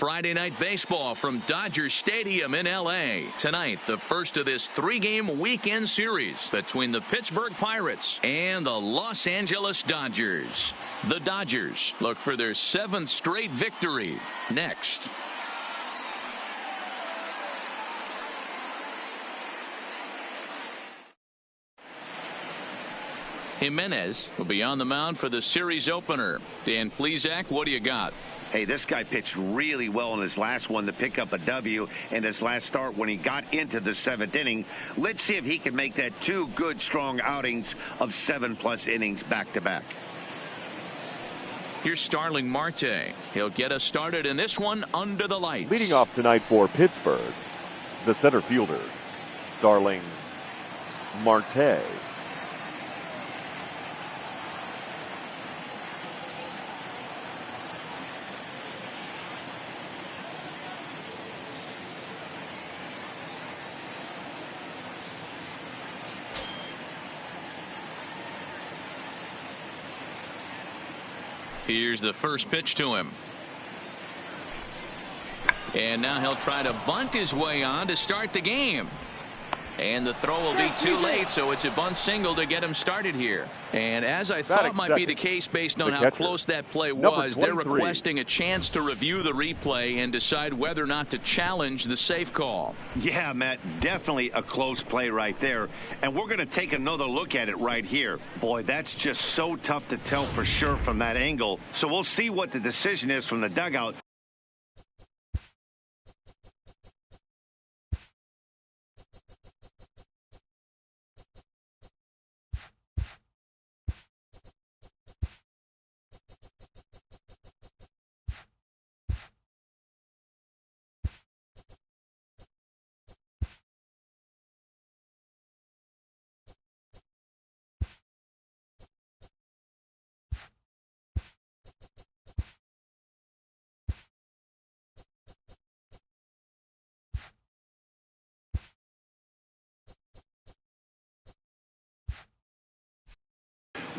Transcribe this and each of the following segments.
Friday Night Baseball from Dodger Stadium in L.A. Tonight, the first of this three-game weekend series between the Pittsburgh Pirates and the Los Angeles Dodgers. The Dodgers look for their 7th straight victory next. Jimenez will be on the mound for the series opener. Dan Plesac, what do you got? Hey, this guy pitched really well in his last one to pick up a W in his last start when he got into the 7th inning. Let's see if he can make that 2 good, strong outings of 7+ innings back-to-back. Here's Starling Marte. He'll get us started in this one under the lights. Leading off tonight for Pittsburgh, the center fielder, Starling Marte. Here's the first pitch to him. And now he'll try to bunt his way on to start the game. And the throw will be too late, so it's a bunt single to get him started here. And as I thought might be the case based on how close that play was, they're requesting a chance to review the replay and decide whether or not to challenge the safe call. Yeah, Matt, definitely a close play right there. And we're going to take another look at it right here. Boy, that's just so tough to tell for sure from that angle. So we'll see what the decision is from the dugout.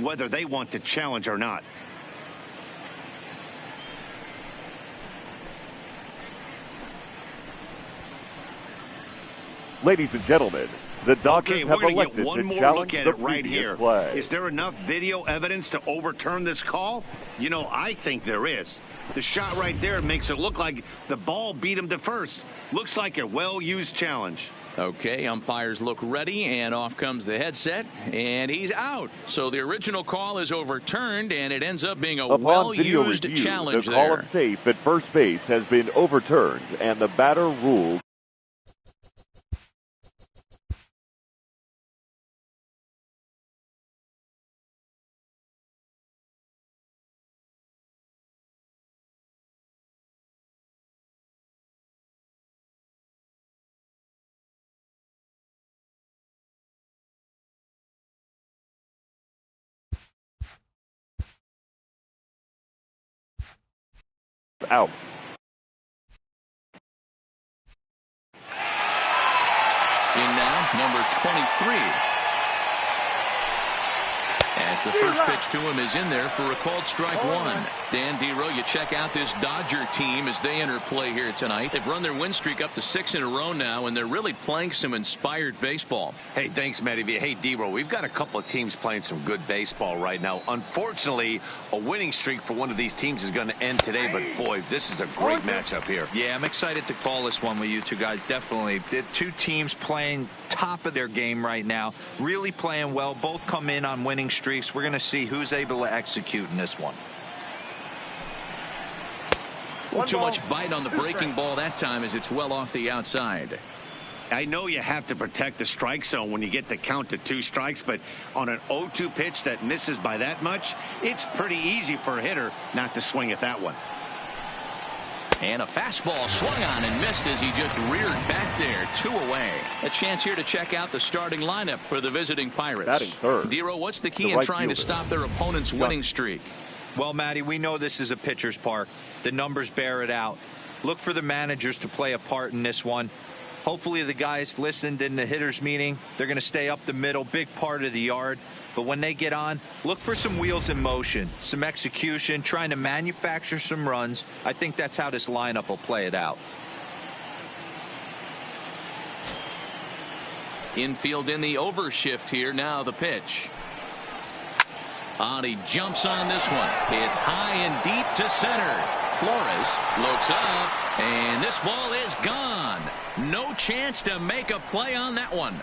Whether they want to challenge or not. Ladies and gentlemen, the Dodgers have elected one to more challenge look at the it right here. play. Is there enough video evidence to overturn this call? You know, I think there is. The shot right there makes it look like the ball beat him to first. Looks like a well-used challenge. Okay, umpires look ready, and off comes the headset, and he's out. So the original call is overturned, and it ends up being a well-used challenge there. The call of safe at first base has been overturned, and the batter ruled. Out. In now, number 23. As the first pitch to him is in there for a called strike one. Dan Dero, you check out this Dodger team as they enter play here tonight. They've run their win streak up to 6 in a row now, and they're really playing some inspired baseball. Hey, thanks, Matty V. Hey, Dero, we've got a couple of teams playing some good baseball right now. Unfortunately, a winning streak for one of these teams is going to end today, but boy, this is a great matchup here. Yeah, I'm excited to call this one with you two guys. Definitely. The two teams playing top of their game right now, really playing well. Both come in on winning streaks. We're going to see who's able to execute in this one. Too much bite on the breaking ball that time as it's well off the outside. I know you have to protect the strike zone when you get the count to 2 strikes, but on an 0-2 pitch that misses by that much, it's pretty easy for a hitter not to swing at that one. And a fastball swung on and missed as he just reared back there. 2 away. A chance here to check out the starting lineup for the visiting Pirates. Batting third. Dero, what's the key in trying to stop their opponent's winning streak? Well, Matty, we know this is a pitcher's park. The numbers bear it out. Look for the managers to play a part in this one. Hopefully the guys listened in the hitters meeting. They're going to stay up the middle, big part of the yard. But when they get on, look for some wheels in motion, some execution, trying to manufacture some runs. I think that's how this lineup will play it out. Infield in the overshift here. Now the pitch. He jumps on this one. It's high and deep to center. Flores looks up, and this ball is gone. No chance to make a play on that one.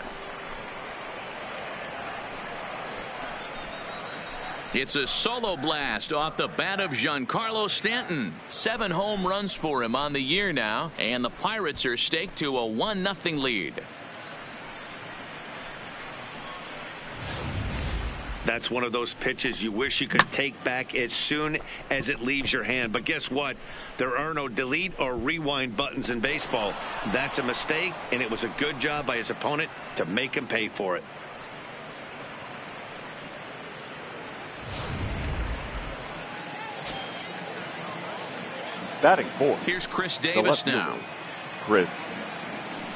It's a solo blast off the bat of Giancarlo Stanton. 7 home runs for him on the year now, and the Pirates are staked to a 1-0 lead. That's one of those pitches you wish you could take back as soon as it leaves your hand. But guess what? There are no delete or rewind buttons in baseball. That's a mistake, and it was a good job by his opponent to make him pay for it. Batting fourth. Here's Chris Davis now. Chris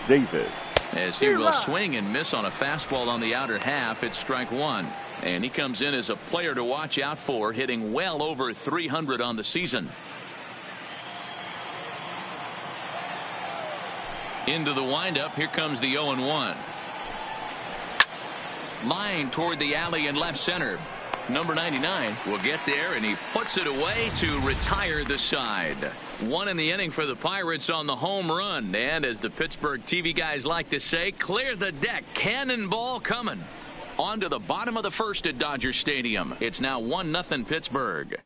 Davis. As he will swing and miss on a fastball on the outer half. It's strike one. And he comes in as a player to watch out for, hitting well over 300 on the season. Into the windup. Here comes the 0-1. Line toward the alley in left center. Number 99 will get there, and he puts it away to retire the side. 1 in the inning for the Pirates on the home run. And as the Pittsburgh TV guys like to say, clear the deck. Cannonball coming. On to the bottom of the first at Dodger Stadium. It's now 1-0 Pittsburgh.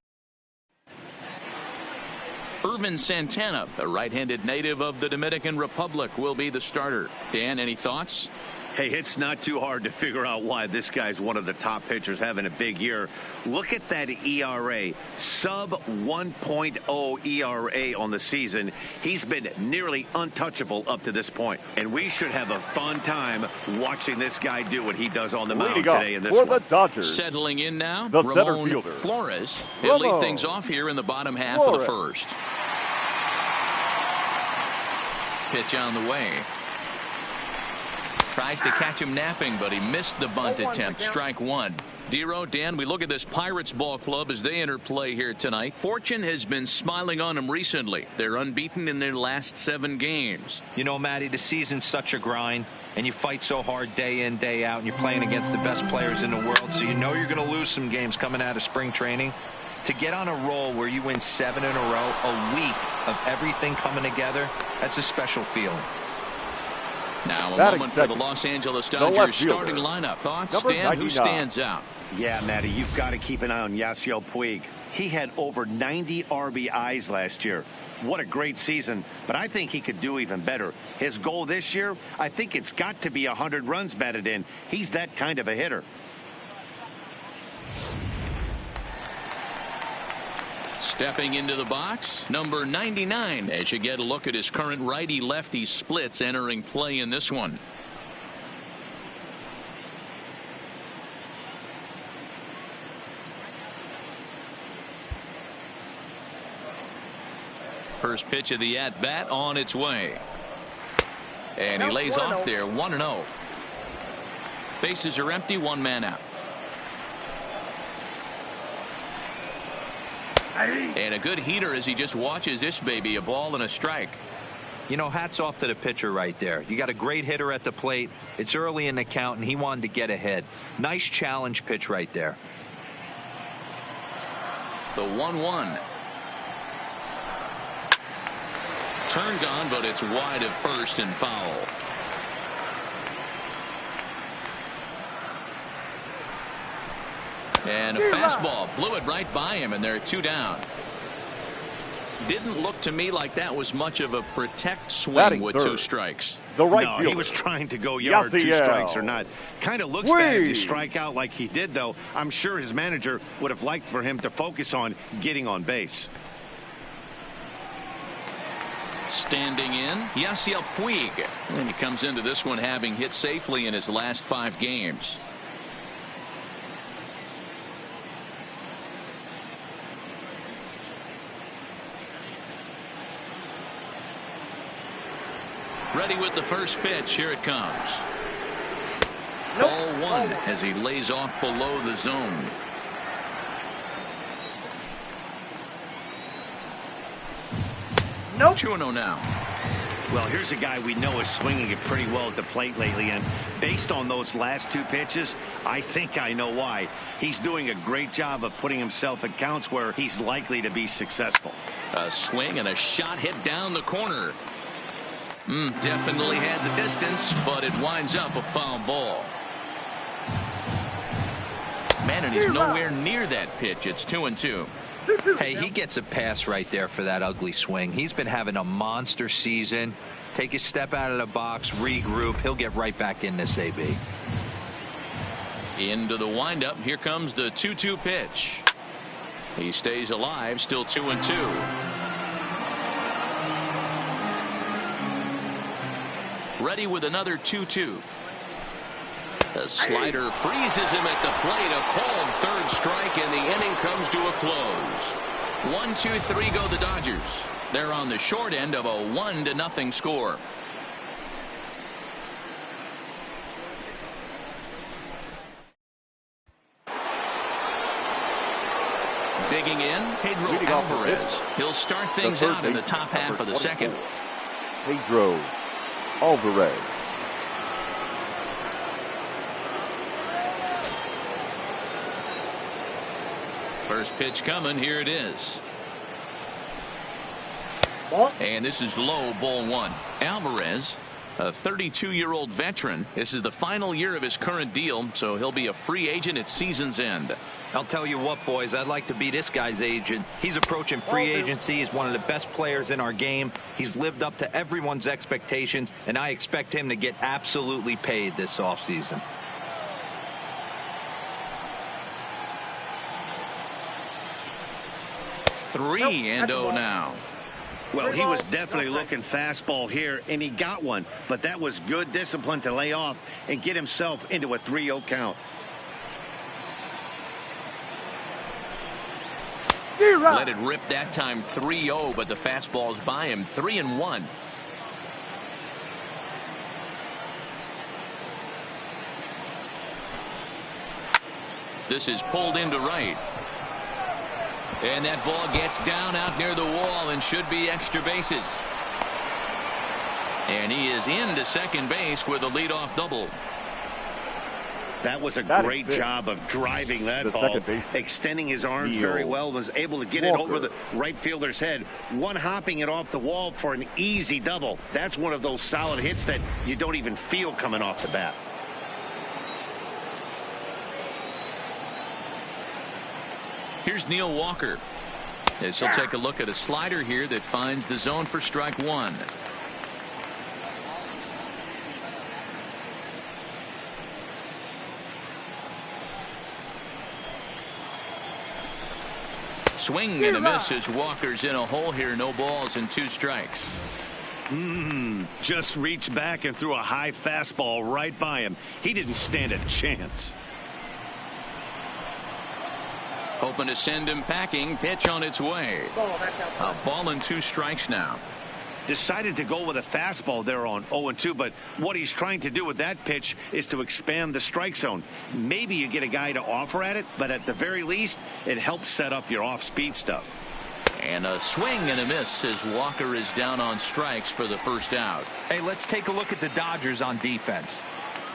Irvin Santana, a right-handed native of the Dominican Republic, will be the starter. Dan, any thoughts? Hey, it's not too hard to figure out why this guy's one of the top pitchers having a big year. Look at that ERA, sub 1.0 ERA on the season. He's been nearly untouchable up to this point. And we should have a fun time watching this guy do what he does on the mound today in this for one. the Dodgers. Settling in now, the Ramon center fielder, Flores. He'll lead things off here in the bottom half of the first. Pitch on the way. Tries to catch him napping, but he missed the bunt attempt. Strike one. Dero, Dan, we look at this Pirates ball club as they enter play here tonight. Fortune has been smiling on them recently. They're unbeaten in their last 7 games. You know, Matty, the season's such a grind, and you fight so hard day in, day out, and you're playing against the best players in the world, so you know you're going to lose some games coming out of spring training. To get on a roll where you win 7 in a row, a week of everything coming together, that's a special feeling. Now a moment for the Los Angeles Dodgers starting lineup. Thoughts, Dan? Who stands out? Yeah, Matty, you've got to keep an eye on Yasiel Puig. He had over 90 RBIs last year. What a great season, but I think he could do even better. His goal this year, I think it's got to be 100 runs batted in. He's that kind of a hitter. Stepping into the box, number 99, as you get a look at his current righty-lefty splits entering play in this one. First pitch of the at-bat on its way. And he lays off there, 1-0. Bases are empty, 1 man out. And a good heater as he just watches this baby, a ball and a strike. You know, hats off to the pitcher right there. You got a great hitter at the plate. It's early in the count, and he wanted to get ahead. Nice challenge pitch right there. The 1-1. Turned on, but it's wide of first and foul. And a fastball blew it right by him, and there are 2 down. Didn't look to me like that was much of a protect swing with 2 strikes. The right no, fielder. He was trying to go yard, 2 strikes or not. Kind of looks bad if you strike out like he did, though. I'm sure his manager would have liked for him to focus on getting on base. Standing in, Yasiel Puig. And he comes into this one having hit safely in his last 5 games. Ready with the first pitch. Here it comes. Ball one as he lays off below the zone. Nope. 2-0 now. Well, here's a guy we know is swinging it pretty well at the plate lately, and based on those last two pitches, I think I know why. He's doing a great job of putting himself in counts where he's likely to be successful. A swing and a shot hit down the corner. Definitely had the distance, but it winds up a foul ball. Man, and he's nowhere near that pitch. It's 2-2. Hey, he gets a pass right there for that ugly swing. He's been having a monster season. Take a step out of the box, regroup. He'll get right back in this AB. Into the windup. Here comes the 2-2 pitch. He stays alive, still 2-2. Ready with another 2-2. The slider freezes him at the plate. A called third strike, and the inning comes to a close. 1-2-3 go the Dodgers. They're on the short end of a 1-0 score. Digging in, Pedro Alvarez. He'll start things out in the top half of the second. Pedro Alvarez. First pitch coming. Here it is. And this is low, ball one. Alvarez, a 32-year-old veteran. This is the final year of his current deal, so he'll be a free agent at season's end. I'll tell you what, boys, I'd like to be this guy's agent. He's approaching free agency. He's one of the best players in our game. He's lived up to everyone's expectations, and I expect him to get absolutely paid this offseason. Three and 0 now. Well, he was definitely looking fastball here, and he got one. But that was good discipline to lay off and get himself into a 3-0 count. Let it rip that time. 3-0, but the fastball's by him. 3-1. This is pulled into right. And that ball gets down out near the wall and should be extra bases. And he is into second base with a leadoff double. That was a great job of driving that ball, extending his arms very well, was able to get it over the right fielder's head, one-hopping it off the wall for an easy double. That's one of those solid hits that you don't even feel coming off the bat. Here's Neil Walker, as he'll take a look at a slider here that finds the zone for strike one. Swing and a miss as Walker's in a hole here. No balls and 2 strikes. Just reached back and threw a high fastball right by him. He didn't stand a chance. Hoping to send him packing. Pitch on its way. A ball and 2 strikes now. Decided to go with a fastball there on 0-2, but what he's trying to do with that pitch is to expand the strike zone. Maybe you get a guy to offer at it, but at the very least, it helps set up your off-speed stuff. And a swing and a miss as Walker is down on strikes for the first out. Hey, let's take a look at the Dodgers on defense.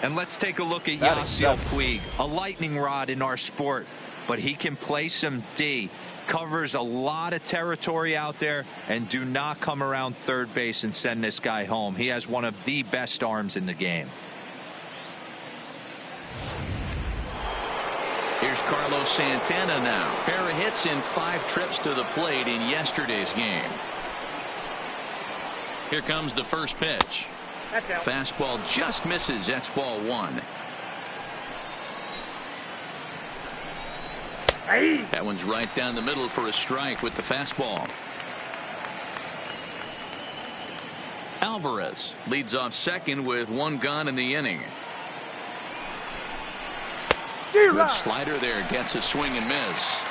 And let's take a look at Yasiel Puig, a lightning rod in our sport. But he can play some D, covers a lot of territory out there, and do not come around third base and send this guy home. He has one of the best arms in the game. Here's Carlos Santana now. Pair of hits in 5 trips to the plate in yesterday's game. Here comes the first pitch. Fastball just misses. That's ball 1. That one's right down the middle for a strike with the fastball. Alvarez leads off second with 1 gone in the inning. Good slider there, gets a swing and miss.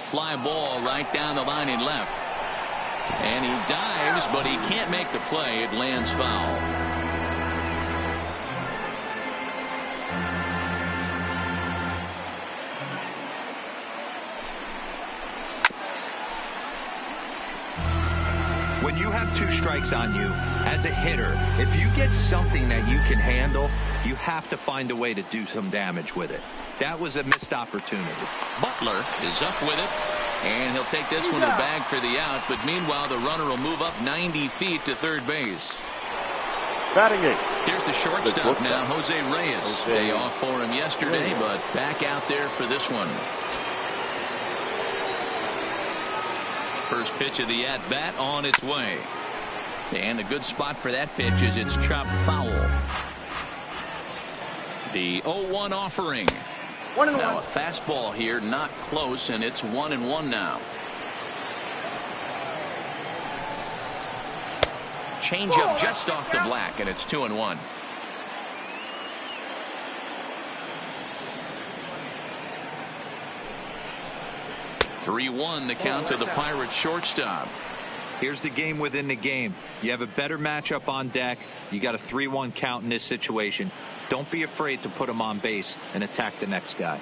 fly ball right down the line in left. And he dives, but he can't make the play. It lands foul. When you have 2 strikes on you as a hitter, if you get something that you can handle, you have to find a way to do some damage with it. That was a missed opportunity. Butler is up with it, and he'll take this one to bag for the out. But meanwhile, the runner will move up 90 feet to third base. Batting 8. Here's the shortstop now, Jose Reyes. Day off for him yesterday, but back out there for this one. First pitch of the at-bat on its way. And a good spot for that pitch is it's chopped foul. The 0-1 offering. Now a fastball here, not close, and it's 1-1 now. Changeup just off the black, and it's 2-1. The count to the Pirates shortstop. Here's the game within the game. You have a better matchup on deck. You got a 3-1 count in this situation. Don't be afraid to put him on base and attack the next guy.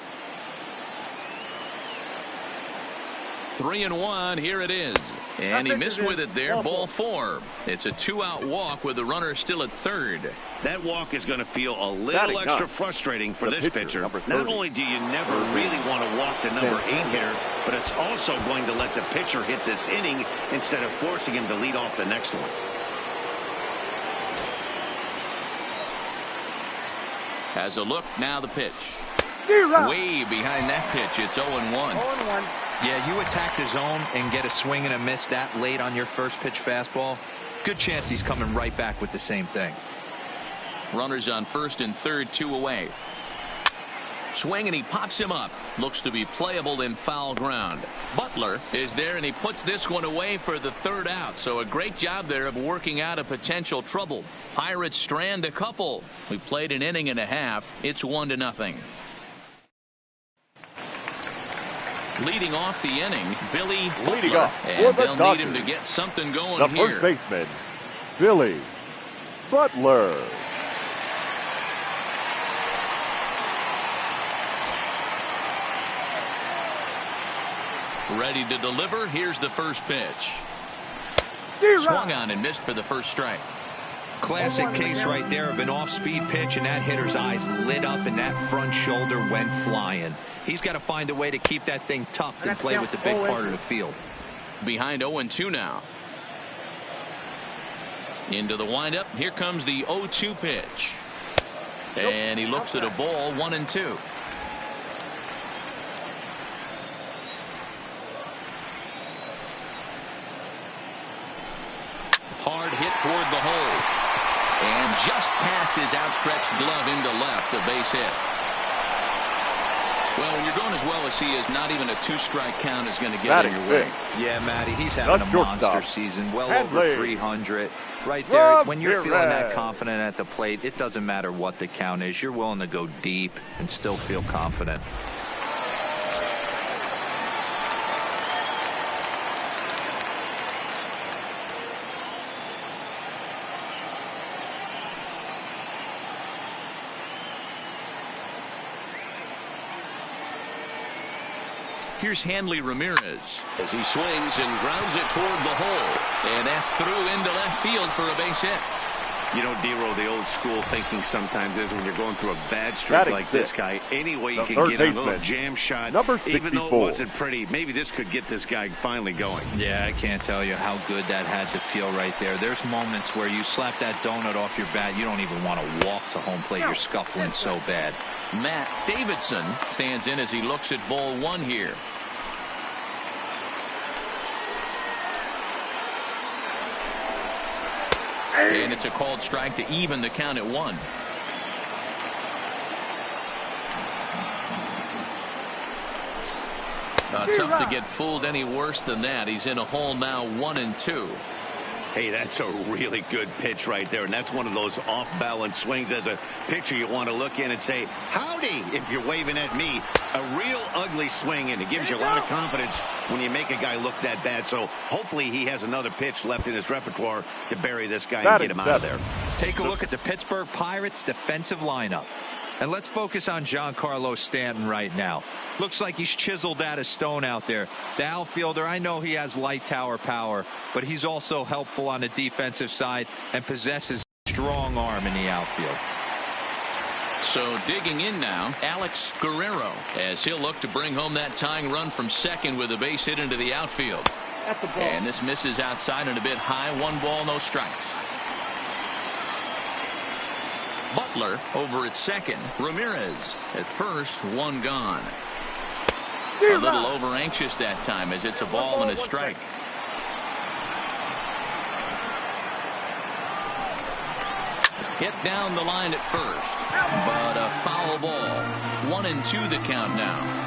3-1. Here it is. And he missed with it there. Ball 4. It's a 2-out walk with the runner still at third. That walk is going to feel a little extra frustrating for this pitcher. Not only do you never really want to walk the number 8 hitter, but it's also going to let the pitcher hit this inning instead of forcing him to lead off the next one. Has a look, now the pitch. Way behind that pitch, it's 0-1. Yeah, you attack the zone and get a swing and a miss that late on your first pitch fastball. Good chance he's coming right back with the same thing. Runners on first and third, 2 away. Swing and he pops him up. Looks to be playable in foul ground. Butler is there and he puts this one away for the 3rd out. So a great job there of working out a potential trouble. Pirates strand a couple. We played an inning and a half. It's 1-0. Leading off the inning, Billy Butler. And they'll need him to get something going here. The first baseman, Billy Butler. Ready to deliver. Here's the first pitch. Swung on and missed for the first strike. Classic case right there of an off-speed pitch, and that hitter's eyes lit up and that front shoulder went flying. He's got to find a way to keep that thing tucked and play with the big part of the field. Behind 0-2 now. Into the windup. Here comes the 0-2 pitch. And he looks at a ball, 1-2. Hard hit toward the hole. And just past his outstretched glove into left, a base hit. Well, when you're going as well as he is, not even a 2-strike count is going to get in your way. Yeah, Matty, he's having a monster season, well over 300. Right there, when you're feeling that confident at the plate, it doesn't matter what the count is. You're willing to go deep and still feel confident. Here's Hanley Ramirez as he swings and grounds it toward the hole. And that's through into left field for a base hit. You know, D-Roll, the old school thinking sometimes is when you're going through a bad streak like this guy, any way you can get a little jam shot, even though it wasn't pretty, maybe this could get this guy finally going. Yeah, I can't tell you how good that had to feel right there. There's moments where you slap that donut off your bat, you don't even want to walk to home plate. You're scuffling so bad. Matt Davidson stands in as he looks at ball 1 here. And it's a called strike to even the count at 1. Tough to get fooled any worse than that. He's in a hole now, 1-2. Hey, that's a really good pitch right there, and that's one of those off-balance swings. As a pitcher, you want to look in and say, howdy, if you're waving at me. A real ugly swing, and it gives you a lot of confidence when you make a guy look that bad. So hopefully he has another pitch left in his repertoire to bury this guy and get him out of there. Take a look at the Pittsburgh Pirates defensive lineup. And let's focus on Giancarlo Stanton right now. Looks like he's chiseled out of stone out there. The outfielder, I know he has light tower power, but he's also helpful on the defensive side and possesses a strong arm in the outfield. So digging in now, Alex Guerrero, as he'll look to bring home that tying run from second with a base hit into the outfield. And this misses outside and a bit high. 1 ball, no strikes. Butler over at second. Ramirez at first, 1 gone. A little over anxious that time as it's a ball and a strike. Hit down the line at first, but a foul ball. 1-2 the count now.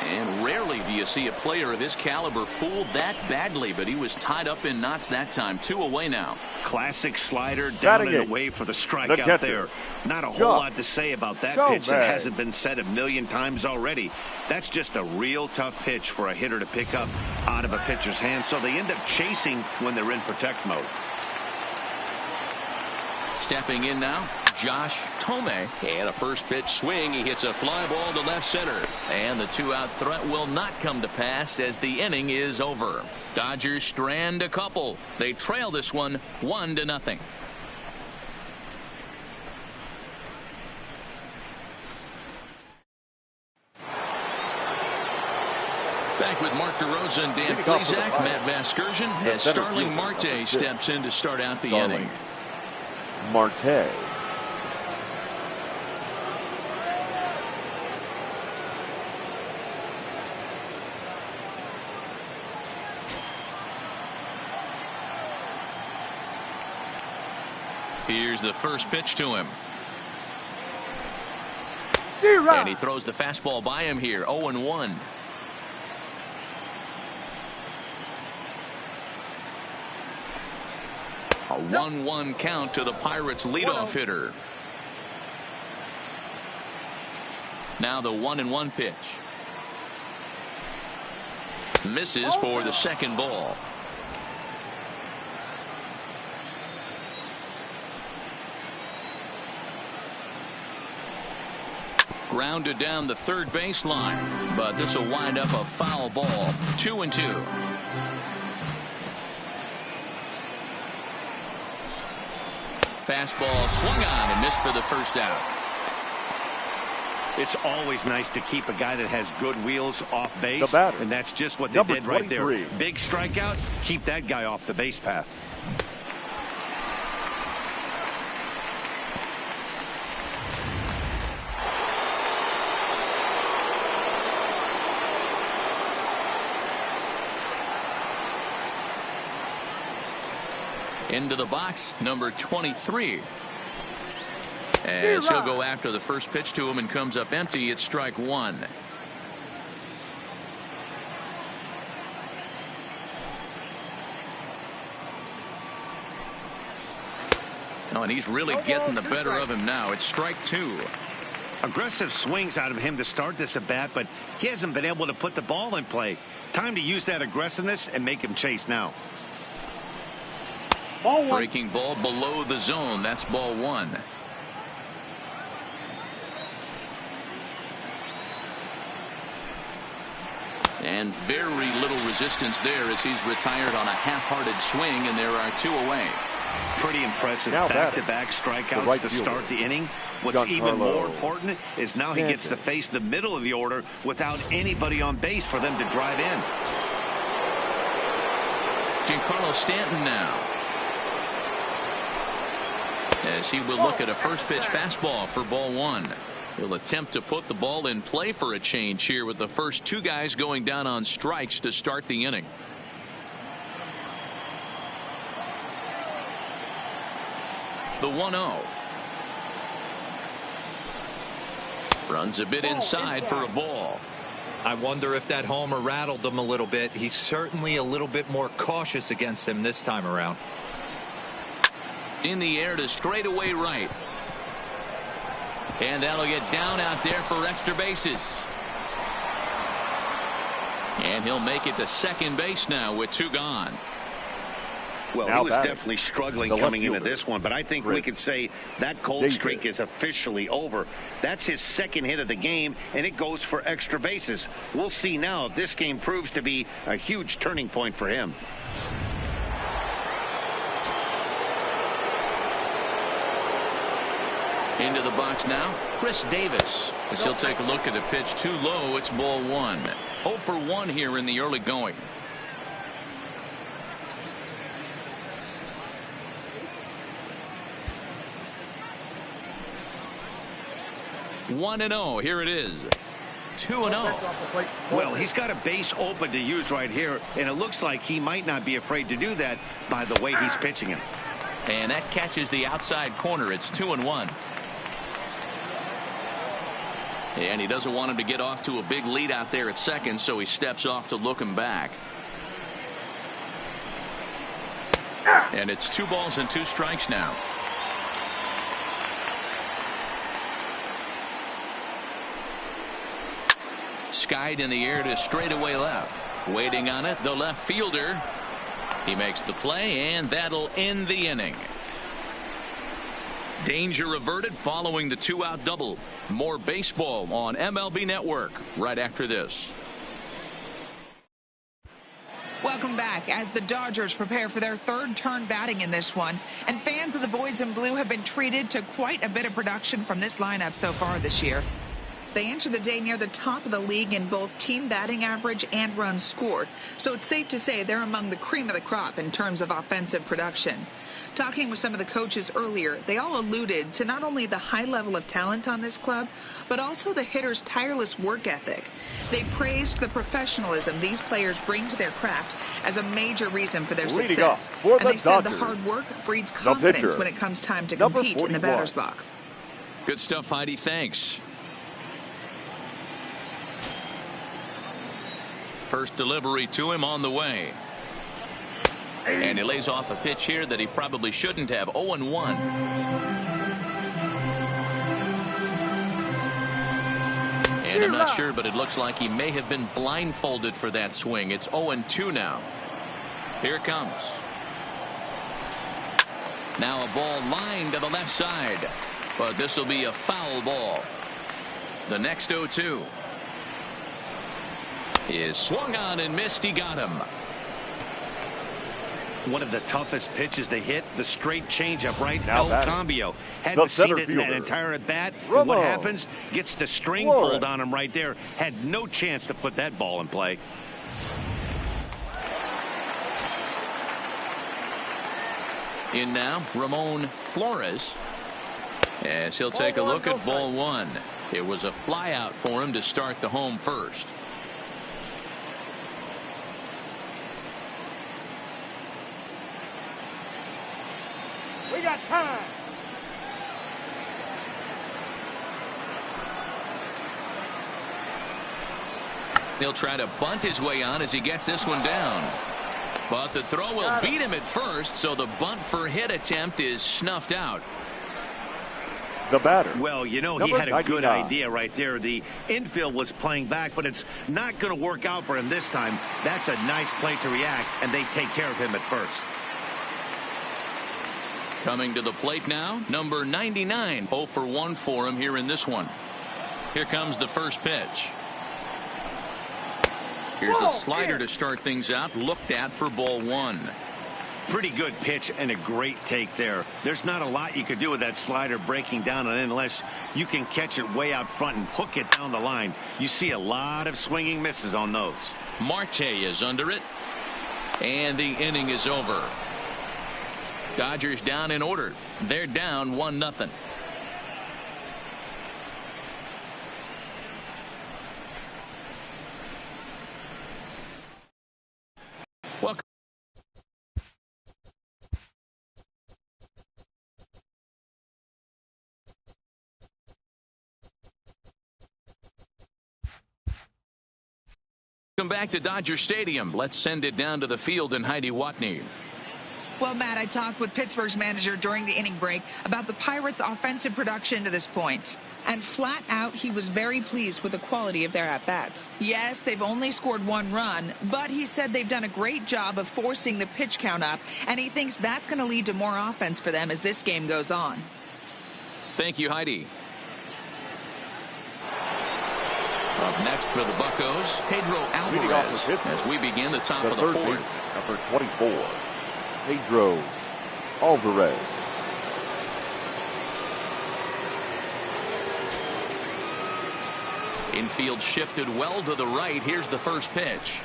And rarely do you see a player of his caliber fooled that badly, but he was tied up in knots that time. 2 away now. Classic slider down and away for the strikeout there. Not a whole lot to say about that pitch that hasn't been said a million times already. That's just a real tough pitch for a hitter to pick up out of a pitcher's hand, so they end up chasing when they're in protect mode. Stepping in now, Josh Thome, and a first pitch swing. He hits a fly ball to left center, and the 2-out threat will not come to pass as the inning is over. Dodgers strand a couple. They trail this one 1-0. Back with Mark DeRosa and Dan Plesac, Matt Vasgersian, as Starling Marte steps in to start out the inning. Marte. Here's the first pitch to him. And he throws the fastball by him here. 0-1. A 1-1 count to the Pirates leadoff hitter. Now the 1-1 pitch. Misses for the second ball. Grounded down the third baseline, but this will wind up a foul ball. 2-2. Fastball swung on and missed for the first out. It's always nice to keep a guy that has good wheels off base, and that's just what they did right there. Big strikeout, keep that guy off the base path. Into the box, number 23. As he'll go after the first pitch to him and comes up empty. It's strike 1. Oh, and he's really getting the better of him now. It's strike 2. Aggressive swings out of him to start this at bat, but he hasn't been able to put the ball in play. Time to use that aggressiveness and make him chase now. Breaking ball below the zone. That's ball 1. And very little resistance there as he's retired on a half-hearted swing, and there are 2 away. Pretty impressive back-to-back strikeouts to start the inning. What's even more important is now he gets to face the middle of the order without anybody on base for them to drive in. Giancarlo Stanton now, as he will look at a first pitch fastball for ball 1. He'll attempt to put the ball in play for a change here with the first 2 guys going down on strikes to start the inning. The 1-0. Runs a bit inside for a ball. I wonder if that homer rattled him a little bit. He's certainly a little bit more cautious against him this time around. In the air to straightaway right. And that'll get down out there for extra bases. And he'll make it to second base now with 2 gone. Well, now he was definitely struggling coming into this one, but I think we could say that cold streak is officially over. That's his second hit of the game, and it goes for extra bases. We'll see now if this game proves to be a huge turning point for him. Into the box now, Chris Davis. As he'll take a look at a pitch too low, it's ball 1. 0 for 1 here in the early going. One and 0. Here it is. 2 and 0. Well, he's got a base open to use right here, and it looks like he might not be afraid to do that by the way he's pitching him. And that catches the outside corner. It's 2 and 1. And he doesn't want him to get off to a big lead out there at second, so he steps off to look him back. And it's 2 balls and 2 strikes now. Skied in the air to straightaway left. Waiting on it, the left fielder. He makes the play, and that'll end the inning. Danger averted following the 2-out double. More baseball on MLB Network right after this. Welcome back as the Dodgers prepare for their 3rd turn batting in this one. And fans of the boys in blue have been treated to quite a bit of production from this lineup so far this year. They enter the day near the top of the league in both team batting average and runs scored, so it's safe to say they're among the cream of the crop in terms of offensive production. Talking with some of the coaches earlier, they all alluded to not only the high level of talent on this club, but also the hitters' tireless work ethic. They praised the professionalism these players bring to their craft as a major reason for their success. And they said the hard work breeds confidence when it comes time to compete in the batter's box. Good stuff, Heidi. Thanks. First delivery to him on the way. And he lays off a pitch here that he probably shouldn't have. 0-1. And I'm not sure, but it looks like he may have been blindfolded for that swing. It's 0-2 now. Here it comes. Now a ball lined to the left side. But this will be a foul ball. The next 0-2. Is swung on and missed. He got him. One of the toughest pitches to hit, the straight changeup right now. Cambio hadn't seen it in that entire at bat. And what happens? Gets the string pulled on him right there. Had no chance to put that ball in play. In now, Ramon Flores. As he'll take a look at ball 1. It was a fly out for him to start the home first. We got time. He'll try to bunt his way on as he gets this one down. But the throw will beat him at first, so the bunt for hit attempt is snuffed out. The batter. Well, you know, he had a good idea right there. The infield was playing back, but it's not going to work out for him this time. That's a nice play to react, and they take care of him at first. Coming to the plate now, number 99. 0 for 1 for him here in this one. Here comes the first pitch. Here's a slider to start things out, looked at for ball 1. Pretty good pitch and a great take there. There's not a lot you could do with that slider breaking down on it unless you can catch it way out front and hook it down the line. You see a lot of swinging misses on those. Marte is under it. And the inning is over. Dodgers down in order. They're down 1-0. Welcome. Welcome back to Dodger Stadium. Let's send it down to the field and Heidi Watney. Well, Matt, I talked with Pittsburgh's manager during the inning break about the Pirates' offensive production to this point. And flat out, he was very pleased with the quality of their at-bats. Yes, they've only scored 1 run, but he said they've done a great job of forcing the pitch count up, and he thinks that's going to lead to more offense for them as this game goes on. Thank you, Heidi. Up next for the Buccos, Pedro Alvarez, as we begin the top of the 4th. Number 24, Pedro Alvarez. Infield shifted well to the right. Here's the first pitch.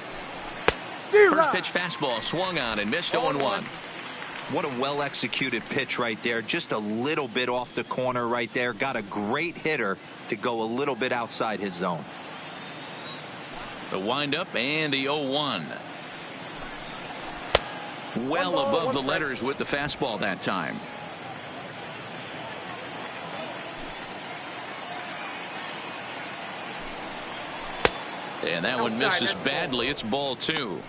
First pitch fastball swung on and missed 0-1. What a well-executed pitch right there. Just a little bit off the corner right there. Got a great hitter to go a little bit outside his zone. The windup and the 0-1. Well above the letters with the fastball that time. And that one misses badly. It's ball 2.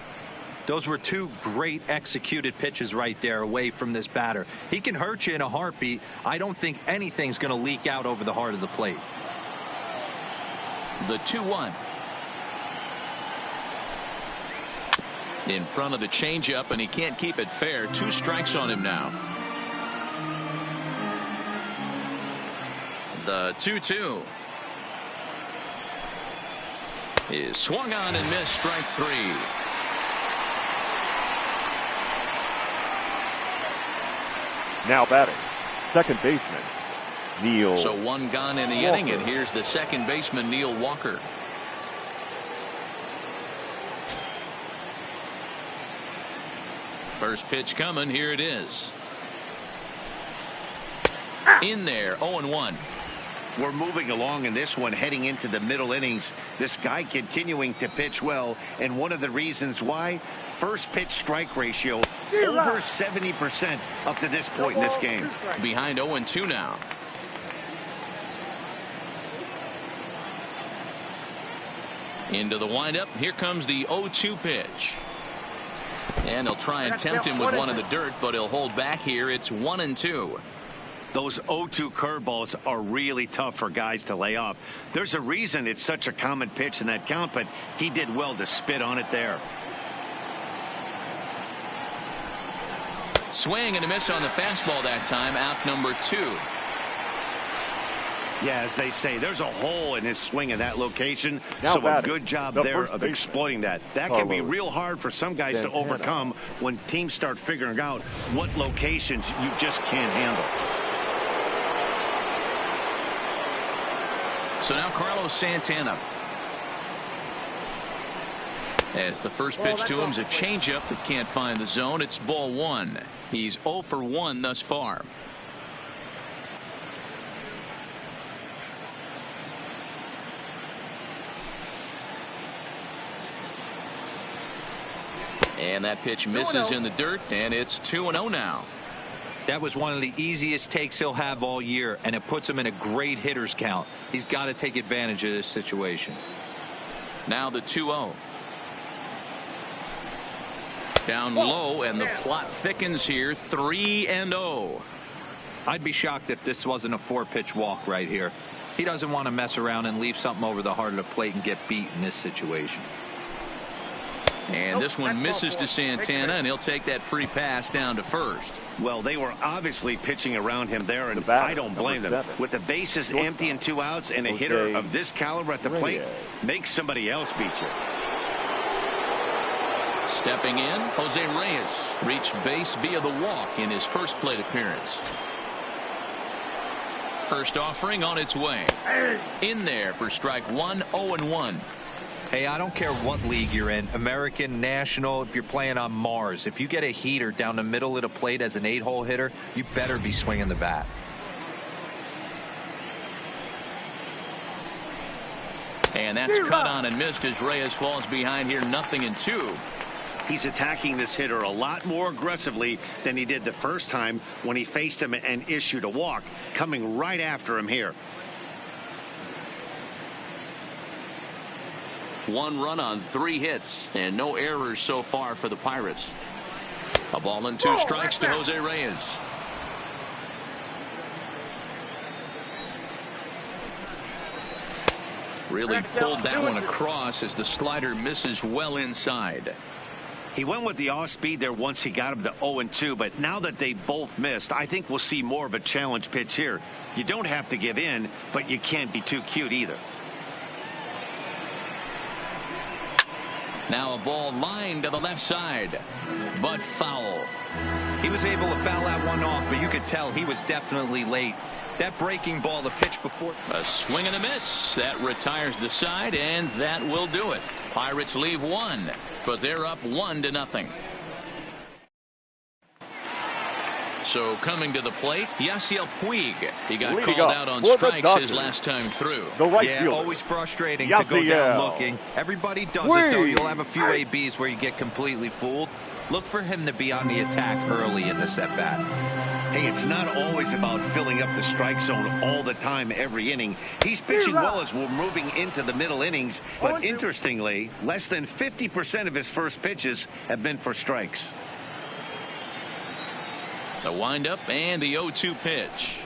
Those were 2 great executed pitches right there away from this batter. He can hurt you in a heartbeat. I don't think anything's going to leak out over the heart of the plate. The 2-1. In front of the changeup, and he can't keep it fair. 2 strikes on him now. The 2-2 is swung on and missed. Strike 3. Now batting, second baseman Neil. So 1 gone in the inning, and here's the second baseman, Neil Walker. First pitch coming. Here it is. In there. 0-1. We're moving along in this one, heading into the middle innings. This guy continuing to pitch well, and one of the reasons why, first pitch strike ratio over 70% up to this point in this game. Behind 0-2 now. Into the windup. Here comes the 0-2 pitch. And he'll try and tempt him with one in the dirt, but he'll hold back here. It's 1-2. Those 0-2 curveballs are really tough for guys to lay off. There's a reason it's such a common pitch in that count, but he did well to spit on it there. Swing and a miss on the fastball that time. Out number 2. Yeah, as they say, there's a hole in his swing in that location. Now so batting, a good job the there first of baseman, exploiting that. That can be real hard for some guys Santana. to overcome when teams start figuring out what locations you just can't handle. So now Carlos Santana. As the first pitch to him is a changeup that can't find the zone. It's ball 1. He's 0 for 1 thus far. And that pitch misses in the dirt, and it's 2-0 now. That was one of the easiest takes he'll have all year, and it puts him in a great hitter's count. He's got to take advantage of this situation. Now the 2-0. Down low, and the plot thickens here. 3-0. I'd be shocked if this wasn't a 4-pitch walk right here. He doesn't want to mess around and leave something over the heart of the plate and get beat in this situation. And this one misses to Santana, and he'll take that free pass down to first. Well, they were obviously pitching around him there, and I don't blame them. With the bases empty and 2 outs, and a hitter of this caliber at the plate, make somebody else beat you. Stepping in, Jose Reyes reached base via the walk in his first plate appearance. First offering on its way. In there for strike 1, 0-1. Hey, I don't care what league you're in, American, National, if you're playing on Mars. If you get a heater down the middle of the plate as an 8-hole hitter, you better be swinging the bat. And that's cut on and missed as Reyes falls behind here, 0-2. He's attacking this hitter a lot more aggressively than he did the first time when he faced him and issued a walk, coming right after him here. 1 run on 3 hits and no errors so far for the Pirates. A ball and 2 strikes to Jose Reyes. Really pulled that one across as the slider misses well inside. He went with the off speed there once he got him to 0-2, but now that they both missed, I think we'll see more of a challenge pitch here. You don't have to give in, but you can't be too cute either. Now a ball lined to the left side, but foul. He was able to foul that one off, but you could tell he was definitely late. That breaking ball, the pitch before. A swing and a miss. That retires the side, and that will do it. Pirates leave 1, but they're up 1-0. So coming to the plate, Yasiel Puig. He got Leading called up out on for the strikes his Dodgers, last time through. the right Yeah, fielder, always frustrating to go down looking. Everybody does it, though. You'll have a few ABs where you get completely fooled. Look for him to be on the attack early in this at-bat. Hey, it's not always about filling up the strike zone all the time every inning. He's pitching well as we're moving into the middle innings, but interestingly, less than 50% of his first pitches have been for strikes. The windup and the 0-2 pitch.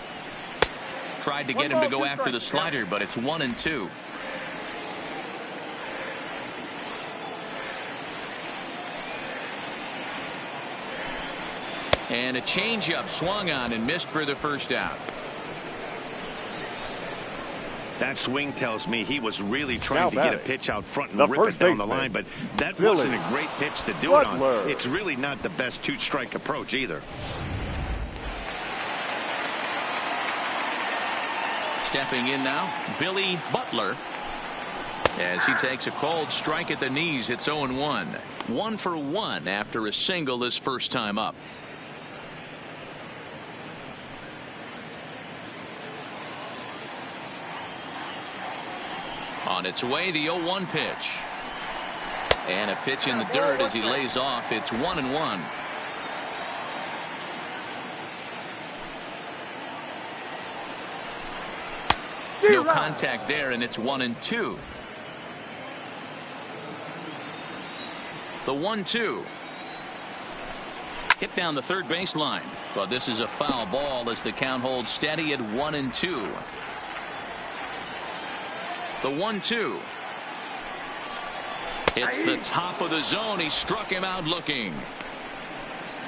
Tried to get him to go after the slider, but it's 1-2. And a changeup swung on and missed for the first out. That swing tells me he was really trying to get a pitch out front and rip it down the line, but that Billy wasn't a great pitch to do it Butler. on. It's really not the best 2-strike approach either. Stepping in now, Billy Butler. As he takes a cold strike at the knees, it's 0-1. 1 for 1 after a single his first time up. On its way, the 0-1 pitch. And a pitch in the dirt as he lays off. It's 1-1. No contact there, and it's 1-2. The 1-2. Hit down the third baseline, but this is a foul ball as the count holds steady at 1-2. The 1-2. Hits the top of the zone. He struck him out looking.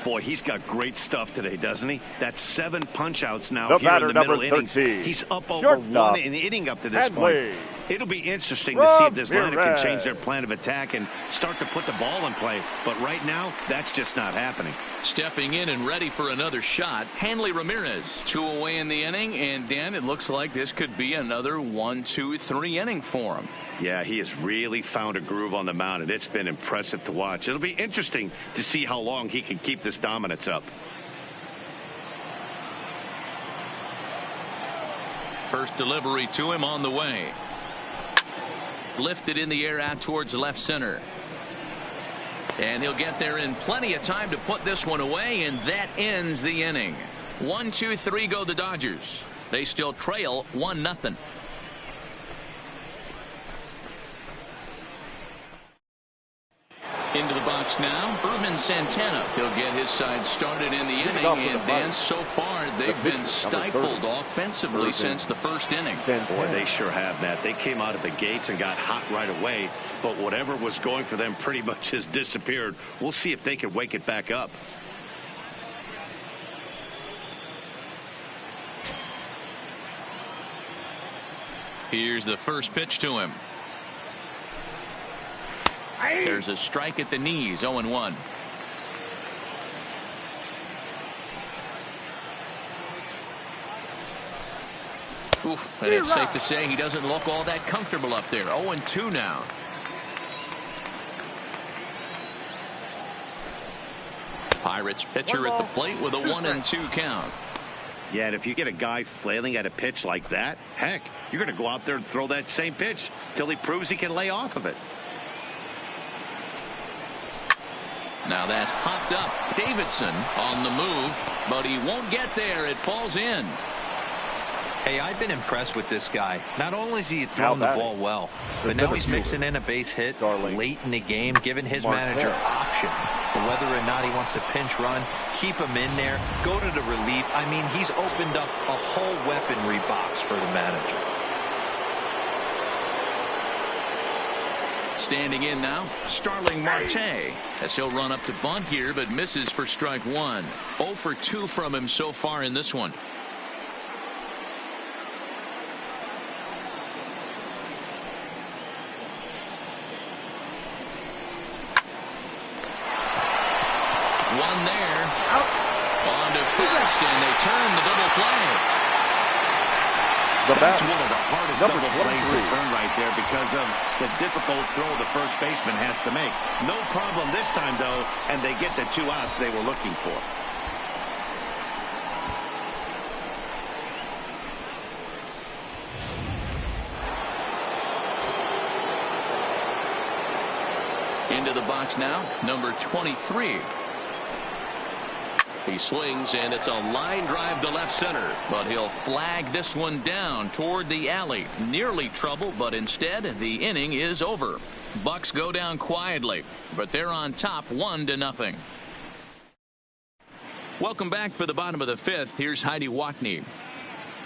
Boy, he's got great stuff today, doesn't he? That's 7 punch-outs now The here in the middle number innings. 13. He's up over Shortstop, 1 inning up to this Henley. point. It'll be interesting to see if this lineup can change their plan of attack and start to put the ball in play. But right now, that's just not happening. Stepping in and ready for another shot, Hanley Ramirez. 2 away in the inning, and Dan, it looks like this could be another 1, 2, 3 inning for him. Yeah, he has really found a groove on the mound, and it's been impressive to watch. It'll be interesting to see how long he can keep this dominance up. First delivery to him on the way. Lifted in the air out towards left center. And he'll get there in plenty of time to put this one away, and that ends the inning. 1, 2, 3 go the Dodgers. They still trail 1-0. Into the box now, Herman Santana. He'll get his side started in the inning, and Dan, so far they've been stifled offensively since the first inning. Boy, they sure have, Matt. They came out of the gates and got hot right away, but whatever was going for them pretty much has disappeared. We'll see if they can wake it back up. Here's the first pitch to him. There's a strike at the knees, 0-1. Oof, and it's safe to say he doesn't look all that comfortable up there. 0-2 now. Pirates pitcher at the plate with a 1-2 count. Yeah, and if you get a guy flailing at a pitch like that, heck, you're going to go out there and throw that same pitch till he proves he can lay off of it. Now that's popped up. Davidson on the move, but he won't get there. It falls in. Hey, I've been impressed with this guy. Not only is he throwing the ball well, but now he's mixing in a base hit late in the game, giving his manager options. Whether or not he wants to pinch run, keep him in there, go to the relief. I mean, he's opened up a whole weaponry box for the manager. Standing in now, Starling Marte, as he'll run up to bunt here, but misses for strike one. 0 for 2 from him so far in this one. One there. On to first, and they turn the double play. That's one of the hardest double plays to turn right there because of the difficult throw the first baseman has to make. No problem this time, though, and they get the 2 outs they were looking for. Into the box now, number 23. He swings, and it's a line drive to left center, but he'll flag this one down toward the alley. Nearly trouble, but instead the inning is over. Bucks go down quietly, but they're on top 1-0. Welcome back for the bottom of the 5th. Here's Heidi Watney.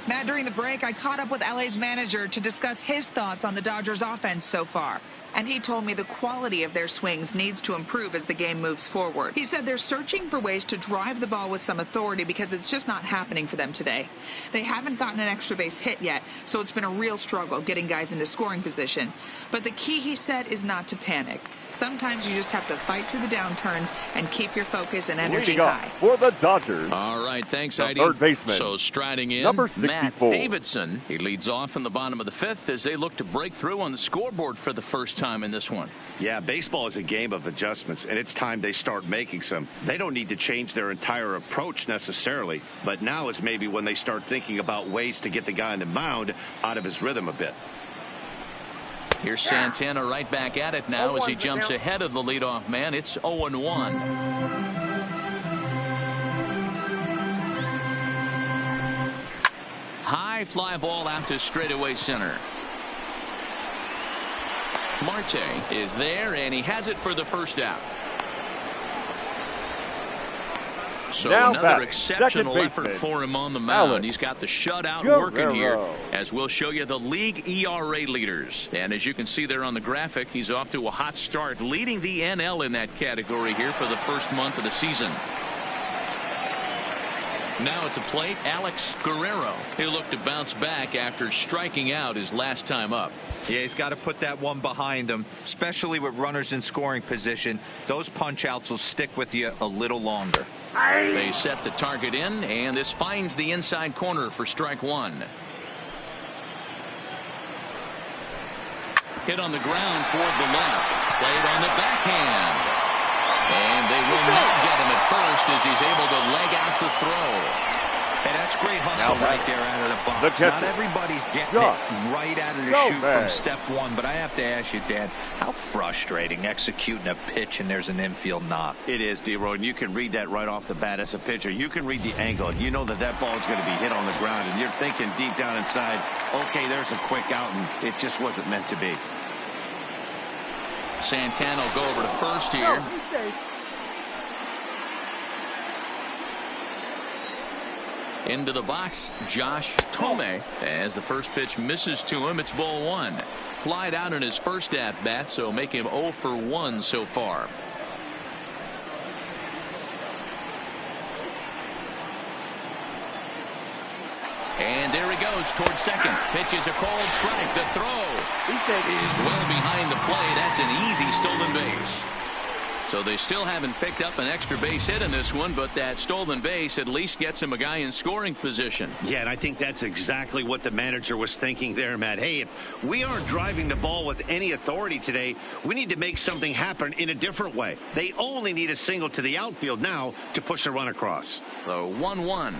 Matt, during the break, I caught up with LA's manager to discuss his thoughts on the Dodgers offense so far. And he told me the quality of their swings needs to improve as the game moves forward. He said they're searching for ways to drive the ball with some authority because it's just not happening for them today. They haven't gotten an extra base hit yet, so it's been a real struggle getting guys into scoring position. But the key, he said, is not to panic. Sometimes you just have to fight through the downturns and keep your focus and energy high. For the Dodgers. All right, thanks, Heidi. Third baseman. So striding in, number 64. Matt Davidson. He leads off in the bottom of the 5th as they look to break through on the scoreboard for the first time in this one. Yeah, baseball is a game of adjustments, and it's time they start making some. They don't need to change their entire approach necessarily, but now is maybe when they start thinking about ways to get the guy on the mound out of his rhythm a bit. Here's Santana right back at it now as he jumps ahead of the leadoff man. It's 0-1. High fly ball out to straightaway center. Marte is there, and he has it for the first out. So now another exceptional effort for him on the mound. He's got the shutout working here, as we'll show you the league ERA leaders. And as you can see there on the graphic, he's off to a hot start, leading the NL in that category here for the first month of the season. Now at the plate, Alex Guerrero. He'll look to bounce back after striking out his last time up. Yeah, he's got to put that one behind him, especially with runners in scoring position. Those punch outs will stick with you a little longer. They set the target in, and this finds the inside corner for strike one. Hit on the ground toward the left. Played on the backhand. And they will not get him at first as he's able to leg out the throw. Hey, that's great hustle right there out of the box. Not everybody's getting it right out of the chute from step one, but I have to ask you, Dad, how frustrating executing a pitch and there's an infield knock. It is, D-Roy, and you can read that right off the bat as a pitcher. You can read the angle. You know that ball is going to be hit on the ground, and you're thinking deep down inside, okay, there's a quick out, and it just wasn't meant to be. Santana will go over to first here. Into the box, Josh Tomei, as the first pitch misses to him. It's ball one. Flied out in his first at bat, so make him 0 for 1 so far. And there he goes towards second. Pitch is a cold strike. The throw is well behind the play. That's an easy stolen base. So they still haven't picked up an extra base hit in this one, but that stolen base at least gets him a guy in scoring position. Yeah, and I think that's exactly what the manager was thinking there, Matt. Hey, if we aren't driving the ball with any authority today, we need to make something happen in a different way. They only need a single to the outfield now to push a run across. So 1-1.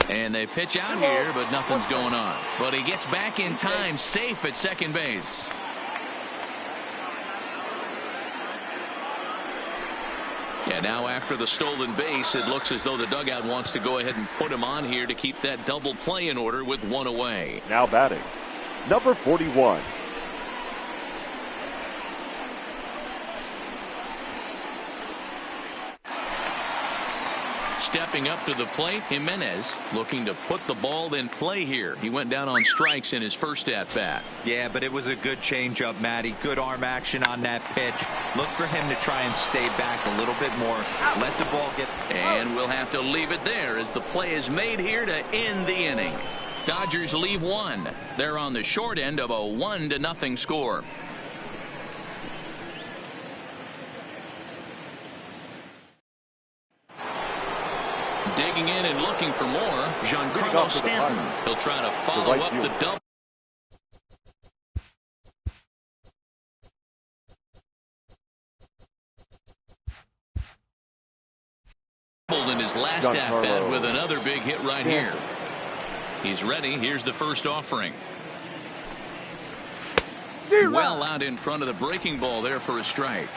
And they pitch out here, but nothing's going on. But he gets back in time, safe at second base. And now after the stolen base, it looks as though the dugout wants to go ahead and put him on here to keep that double play in order with one away. Now batting, number 41. Stepping up to the plate, Jimenez looking to put the ball in play here. He went down on strikes in his first at-bat. Yeah, but it was a good changeup, Matty. Good arm action on that pitch. Look for him to try and stay back a little bit more. Let the ball get... And we'll have to leave it there as the play is made here to end the inning. Dodgers leave one. They're on the short end of a 1-0 score. Digging in and looking for more, Giancarlo Stanton. He'll try to follow up the double. In his last at-bat with another big hit right here. He's ready. Here's the first offering. Well out in front of the breaking ball there for a strike.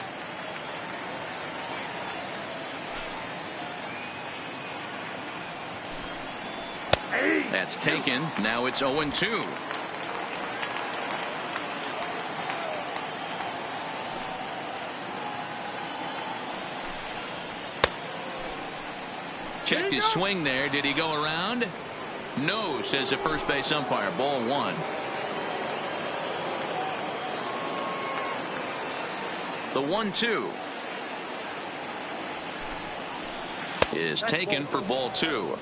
That's taken. Now it's 0-2. Checked his swing there. Did he go around? No, says the first base umpire. Ball one. The 1-2 is taken for ball two.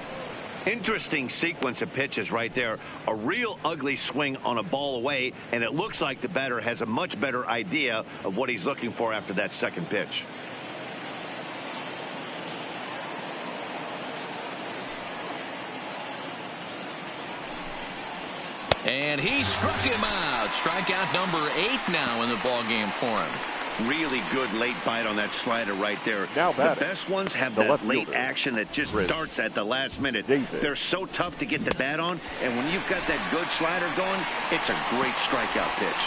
Interesting sequence of pitches right there. A real ugly swing on a ball away, and it looks like the batter has a much better idea of what he's looking for after that second pitch. And he struck him out. Strikeout number 8 now in the ball game for him. Really good late bite on that slider right there. Now the best ones have that late action that just darts at the last minute. They're so tough to get the bat on, and when you've got that good slider going, it's a great strikeout pitch.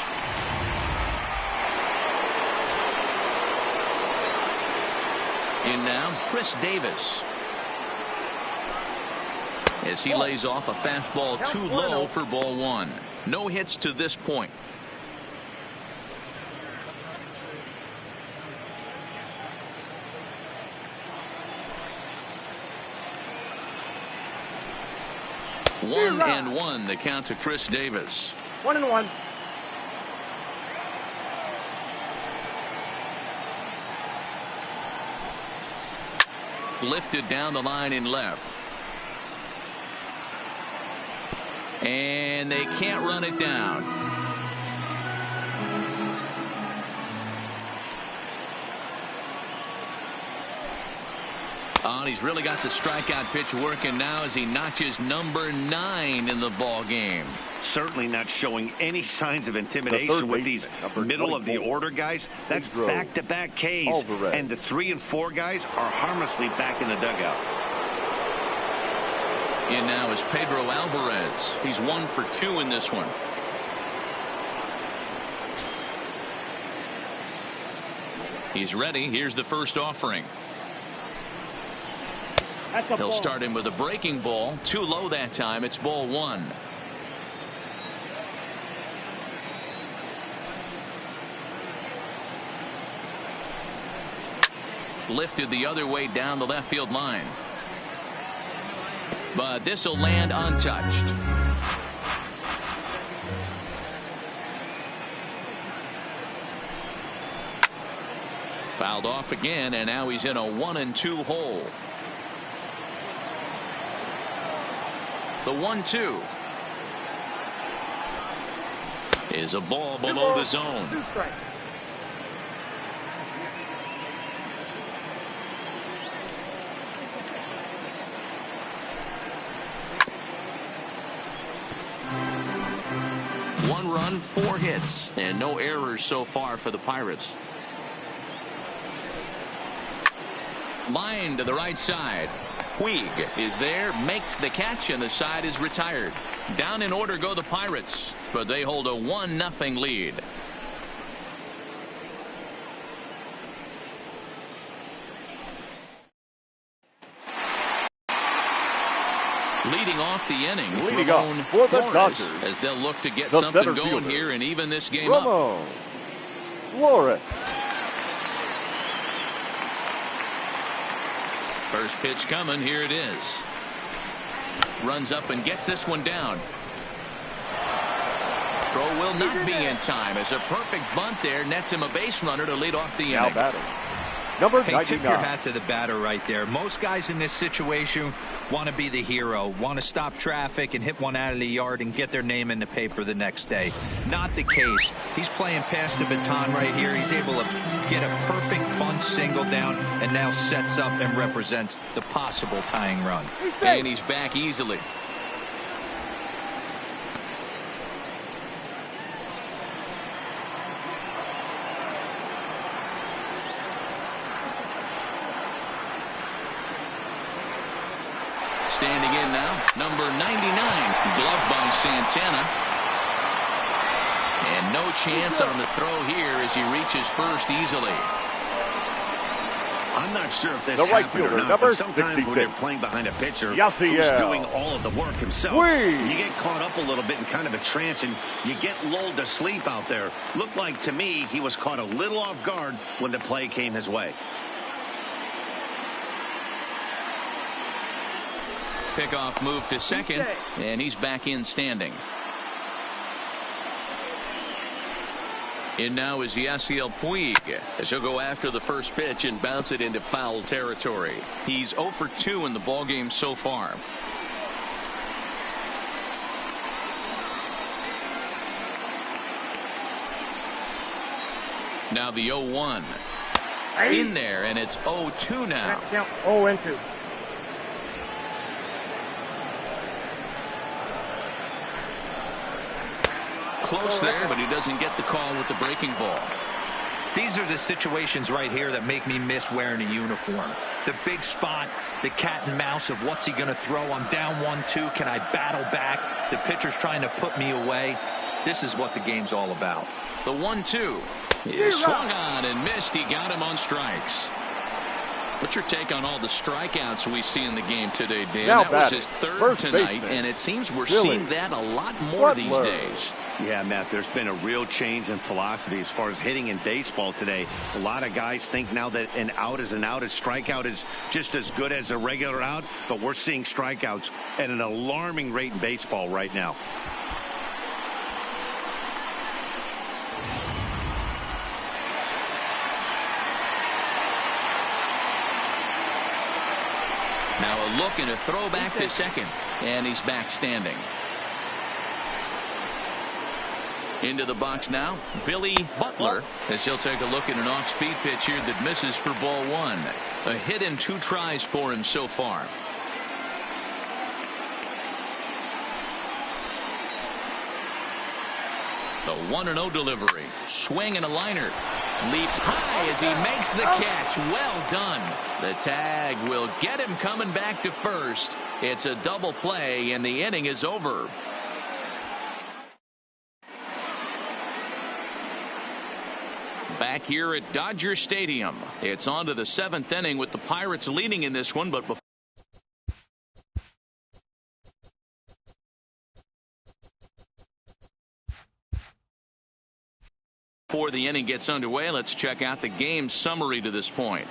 In now, Chris Davis. As he lays off a fastball too low for ball one. No hits to this point. One and one, the count to Chris Davis. 1-1. Lifted down the line in left. And they can't run it down. Oh, and he's really got the strikeout pitch working now as he notches number 9 in the ball game. Certainly not showing any signs of intimidation with these middle of the order guys. That's back-to-back Ks, and the 3 and 4 guys are harmlessly back in the dugout. In now is Pedro Alvarez. He's 1 for 2 in this one. He's ready. Here's the first offering. He'll start him with a breaking ball. Too low that time. It's ball one. Lifted the other way down the left field line. But this will land untouched. Fouled off again, and now he's in a 1-2 hole. The 1-2 is a ball below the zone. One run, 4 hits, and no errors so far for the Pirates. Line to the right side. Puig is there, makes the catch, and the side is retired. Down in order go the Pirates, but they hold a 1-0 lead. Leading off the inning, Leading off Ramon for the Flores, Dodgers, as they'll look to get the something center going fielder, here and even this game up. Ramon Flores. First pitch coming. Here it is. Runs up and gets this one down. Throw will not be in time, as a perfect bunt there nets him a base runner to lead off the Now inning. batting, number Hey, 99. tip your hat to the batter right there. Most guys in this situation want to be the hero, want to stop traffic and hit one out of the yard and get their name in the paper the next day. Not the case. He's playing past the baton right here. He's able to get a perfect bunt single down and now sets up and represents the possible tying run. And he's back easily. Standing in now, number 99, gloved by Santana. And no chance on the throw here as he reaches first easily. I'm not sure if this The right happened or fielder, not, number but sometimes 66. when you're playing behind a pitcher Yasiel. who's doing all of the work himself, Whee! you get caught up a little bit in kind of a trance and you get lulled to sleep out there. Looked like to me he was caught a little off guard when the play came his way. Pickoff move to second, and he's back in standing. In now is Yasiel Puig, as he'll go after the first pitch and bounce it into foul territory. He's 0 for 2 in the ballgame so far. Now the 0-1. In there, and it's 0-2 now. Count 0-2. Close there, but he doesn't get the call with the breaking ball. These are the situations right here that make me miss wearing a uniform. The big spot, the cat and mouse of what's he going to throw. I'm down 1-2. Can I battle back? The pitcher's trying to put me away. This is what the game's all about. The 1-2 is swung on and missed. He got him on strikes. What's your take on all the strikeouts we see in the game today, Dan? Now that was batting, his third first tonight, baseman, and it seems we're Billy seeing that a lot more these Butler. days. Yeah, Matt, there's been a real change in philosophy as far as hitting in baseball today. A lot of guys think now that an out is an out. A strikeout is just as good as a regular out, but we're seeing strikeouts at an alarming rate in baseball right now. Now a look and a throw back to second, and he's back standing. Into the box now, Billy Butler, as he'll take a look at an off-speed pitch here that misses for ball one. A hit in 2 tries for him so far. The 1-0 delivery. Swing and a liner. Leaps high as he makes the catch. Well done. The tag will get him coming back to first. It's a double play, and the inning is over. Back here at Dodger Stadium. It's on to the 7th inning with the Pirates leading in this one, but before the inning gets underway, let's check out the game summary to this point.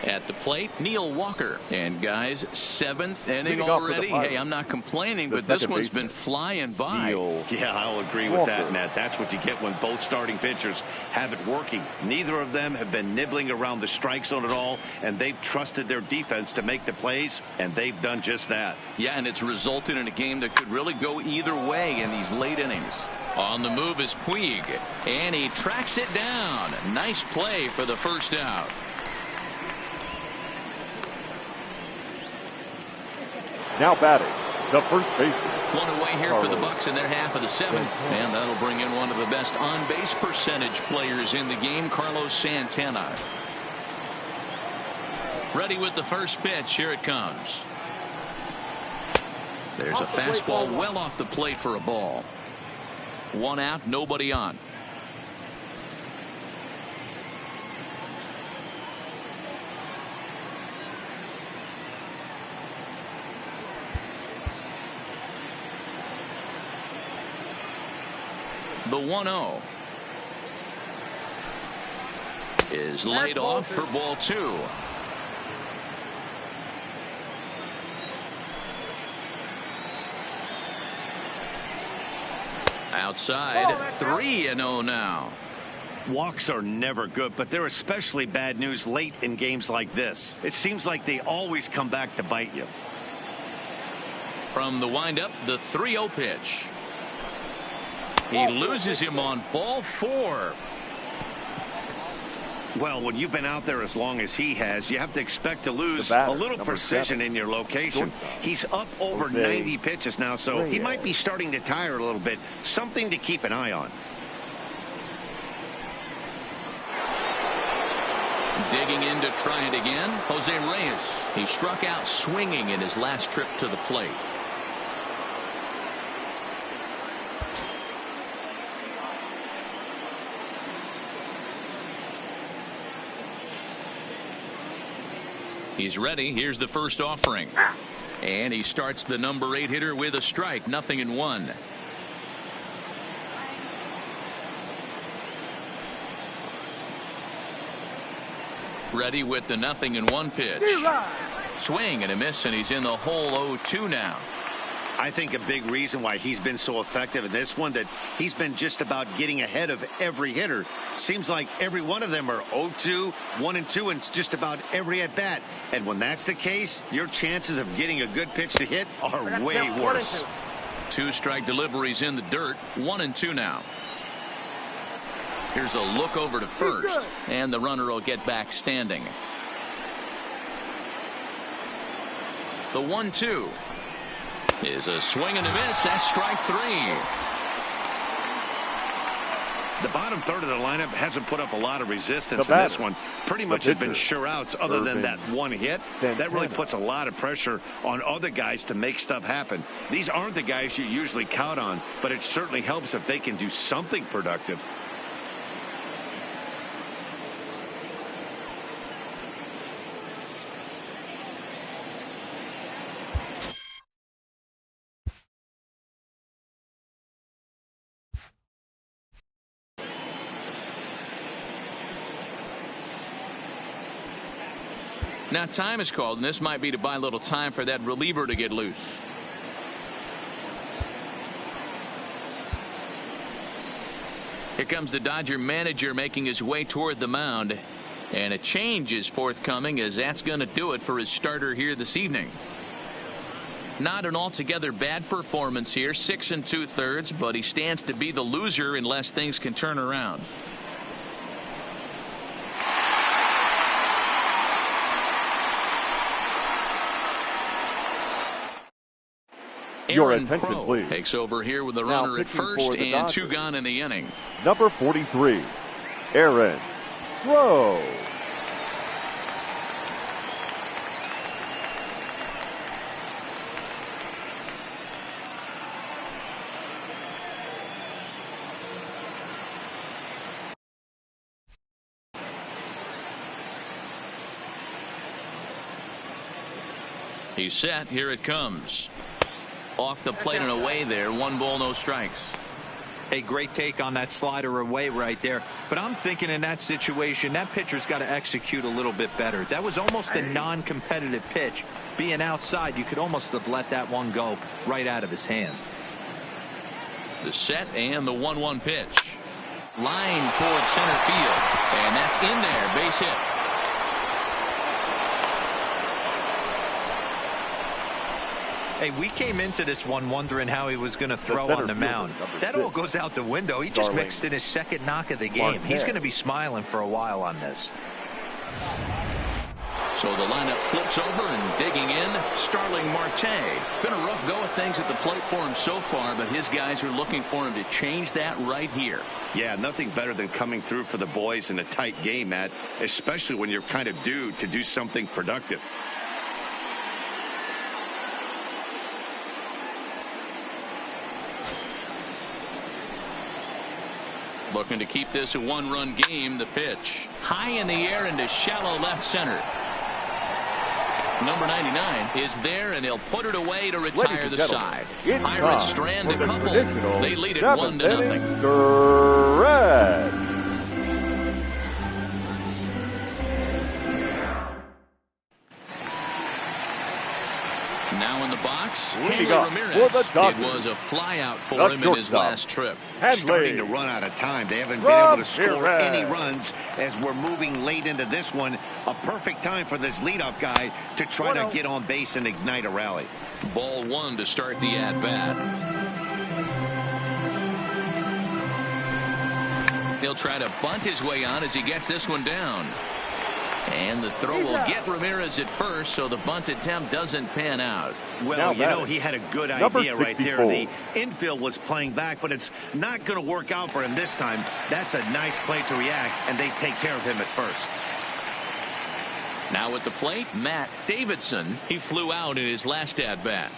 At the plate, Neil Walker. And guys, 7th inning already. Hey, I'm not complaining, but this one's been flying by. Yeah, I'll agree with that, Matt. That's what you get when both starting pitchers have it working. Neither of them have been nibbling around the strike zone at all, and they've trusted their defense to make the plays, and they've done just that. Yeah, and it's resulted in a game that could really go either way in these late innings. On the move is Puig, and he tracks it down. Nice play for the first out. Now batting, the first baseman. One away here for the Bucks in their half of the 7th, and that'll bring in one of the best on-base percentage players in the game, Carlos Santana. Ready with the first pitch. Here it comes. There's a fastball well off the plate for a ball. 1 out, nobody on. The 1-0 is laid off for ball 2. Outside, 3-0 now. Walks are never good, but they're especially bad news late in games like this. It seems like they always come back to bite you. From the windup, the 3-0 pitch. He loses him on ball 4. Well, when you've been out there as long as he has, you have to expect to lose a little precision in your location. He's up over 90 pitches now, so he might be starting to tire a little bit. Something to keep an eye on. Digging in to try it again, Jose Reyes. He struck out swinging in his last trip to the plate. He's ready. Here's the first offering. And he starts the number 8 hitter with a strike. 0-1. Ready with the 0-1 pitch. Swing and a miss, and he's in the hole 0-2 now. I think a big reason why he's been so effective in this one, that he's been just about getting ahead of every hitter. Seems like every one of them are 0-2, 1-2, and it's just about every at bat. And when that's the case, your chances of getting a good pitch to hit are way worse. 2 strike deliveries in the dirt. 1-2 now. Here's a look over to first, and the runner will get back standing. The 1-2 is a swing and a miss. That's strike 3. The bottom third of the lineup hasn't put up a lot of resistance in this one. Pretty much has been sure outs other than that one hit. That really puts a lot of pressure on other guys to make stuff happen. These aren't the guys you usually count on, but it certainly helps if they can do something productive. Now time is called, and this might be to buy a little time for that reliever to get loose. Here comes the Dodger manager making his way toward the mound, and a change is forthcoming, as that's going to do it for his starter here this evening. Not an altogether bad performance here, 6 2/3, but he stands to be the loser unless things can turn around. Your Aaron attention, Crow please. Takes over here with the Now runner at pitching for first the and Dodgers. 2 gone in the inning. Number 43, Aaron Crow. He's set. Here it comes. Off the plate and away there. 1 ball, no strikes. A great take on that slider away right there. But I'm thinking in that situation, that pitcher's got to execute a little bit better. That was almost a non-competitive pitch. Being outside, you could almost have let that one go right out of his hand. The set and the 1-1 pitch. Line towards center field. And that's in there. Base hit. Hey, we came into this one wondering how he was going to throw on the mound. That all goes out the window. He just mixed in his second knock of the game. He's going to be smiling for a while on this. So the lineup flips over and digging in, Starling Marte. Been a rough go of things at the plate for him so far, but his guys are looking for him to change that right here. Yeah, nothing better than coming through for the boys in a tight game, Matt, especially when you're kind of due to do something productive. Looking to keep this a 1-run game. The pitch high in the air into shallow left center. Number 99 is there, and he'll put it away to retire the side. It's Pirates strand a couple. They lead it 1-0. Stretch. Now in the box, Leading Hanley up Ramirez. for the Dodgers, it was a flyout for the him in his shortstop, last trip. Starting to run out of time. They haven't been able to score any runs as we're moving late into this one. A perfect time for this leadoff guy to try to get on base and ignite a rally. Ball one to start the at-bat. He'll try to bunt his way on as he gets this one down. And the throw will get Ramirez at first, so the bunt attempt doesn't pan out. Well, you know, he had a good idea right there. The infield was playing back, but it's not going to work out for him this time. That's a nice play to react, and they take care of him at first. Now at the plate, Matt Davidson. He flew out in his last at-bat.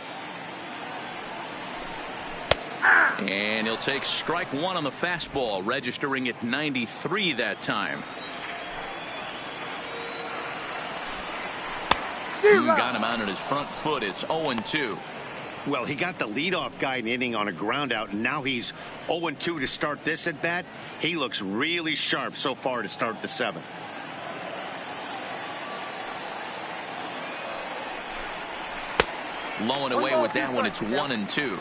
And he'll take strike one on the fastball, registering at 93 that time. Got him out on his front foot. It's 0-2. Well, he got the leadoff guy in inning on a ground out, and now he's 0-2 to start this at bat. He looks really sharp so far to start the seventh. Low and away with that one. It's 1-2.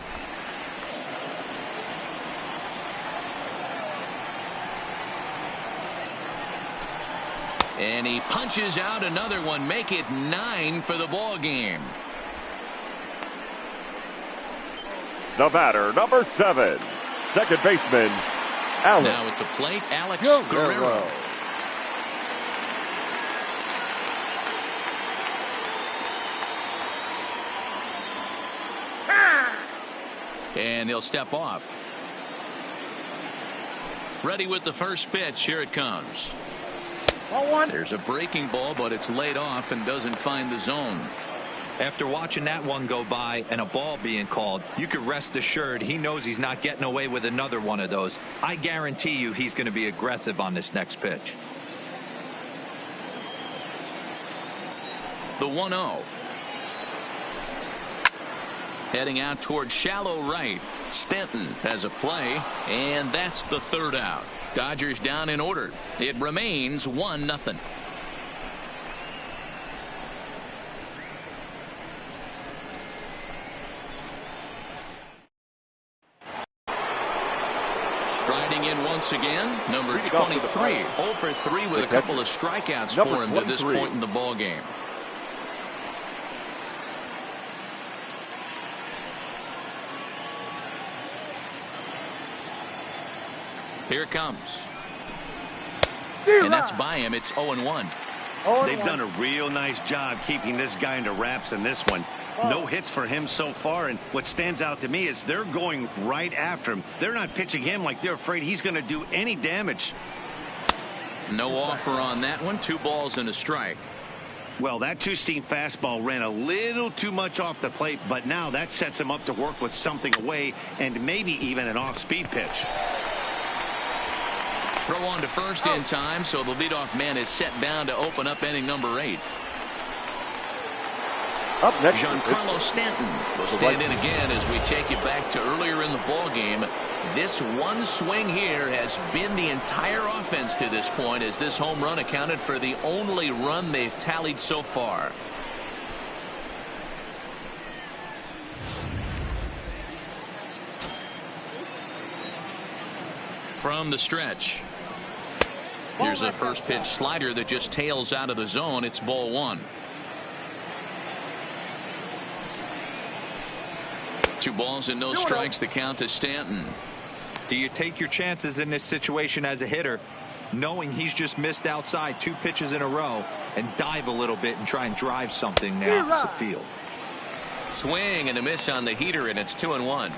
And he punches out another one. Make it 9 for the ball game. The batter, number 7, second baseman, Alex. Now at the plate, Alex Guerrero. And he'll step off. Ready with the first pitch. Here it comes. There's a breaking ball, but it's laid off and doesn't find the zone. After watching that one go by and a ball being called, you could rest assured he knows he's not getting away with another one of those. I guarantee you he's going to be aggressive on this next pitch. The 1-0. Heading out towards shallow right. Stanton has a play, and that's the third out. Dodgers down in order. It remains 1-0. Striding in once again, number 23. 0 for 3 with a couple of strikeouts for him to this point in the ball game. Here it comes. And that's by him. It's 0-1. They've done a real nice job keeping this guy into wraps in this one. No hits for him so far, and what stands out to me is they're going right after him. They're not pitching him like they're afraid he's going to do any damage. No offer on that one. 2 balls and a strike. Well, that two-seam fastball ran a little too much off the plate, but now that sets him up to work with something away and maybe even an off-speed pitch. Throw on to first in time, so the leadoff man is set down to open up inning number 8. Up next, Giancarlo Stanton will stand in again as we take you back to earlier in the ball game. This one swing here has been the entire offense to this point, as this home run accounted for the only run they've tallied so far. From the stretch. Here's a first pitch slider that just tails out of the zone. It's ball 1. 2 balls and no strikes. The count to Stanton. Do you take your chances in this situation as a hitter, knowing he's just missed outside 2 pitches in a row, and dive a little bit and try and drive something in the opposite field? Swing and a miss on the heater, and it's 2-1.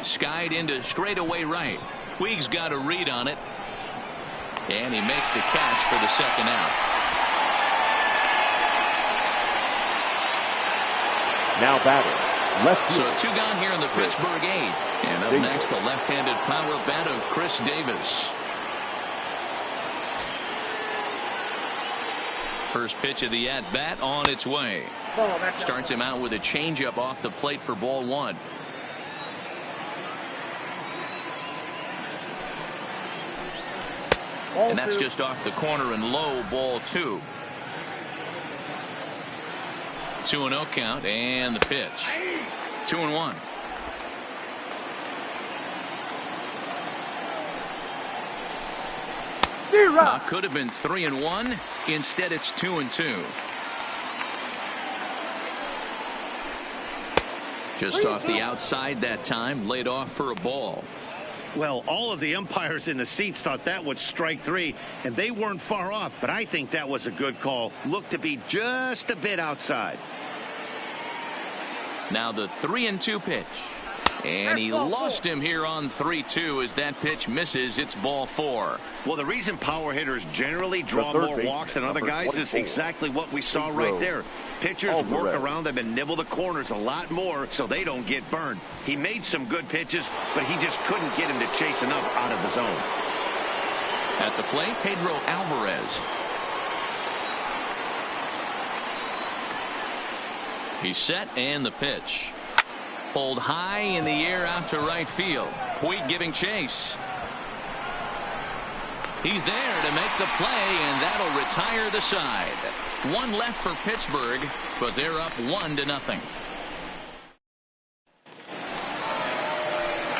Skied into straightaway right. Puig's got a read on it, and he makes the catch for the second out. Now batter, left So field. 2 gone here in the Pittsburgh 8th. And up next, the left-handed power bat of Chris Davis. First pitch of the at-bat on its way. Starts him out with a changeup off the plate for ball one. And that's just off the corner and low, ball two. 2-0 count and the pitch. 2-1. Could have been 3-1. Instead, it's 2-2. Just off the outside that time, laid off for a ball. Well, all of the umpires in the seats thought that was strike three, and they weren't far off, but I think that was a good call. Looked to be just a bit outside. Now the 3-2 pitch. And he lost him here on 3-2 as that pitch misses. It's ball four. Well, the reason power hitters generally draw more walks than other guys is exactly what we saw right there. Pitchers work around them and nibble the corners a lot more so they don't get burned. He made some good pitches, but he just couldn't get him to chase enough out of the zone. At the plate, Pedro Alvarez. He's set and the pitch. Pulled high in the air out to right field. Puig giving chase. He's there to make the play, and that'll retire the side. One left for Pittsburgh, but they're up 1-0.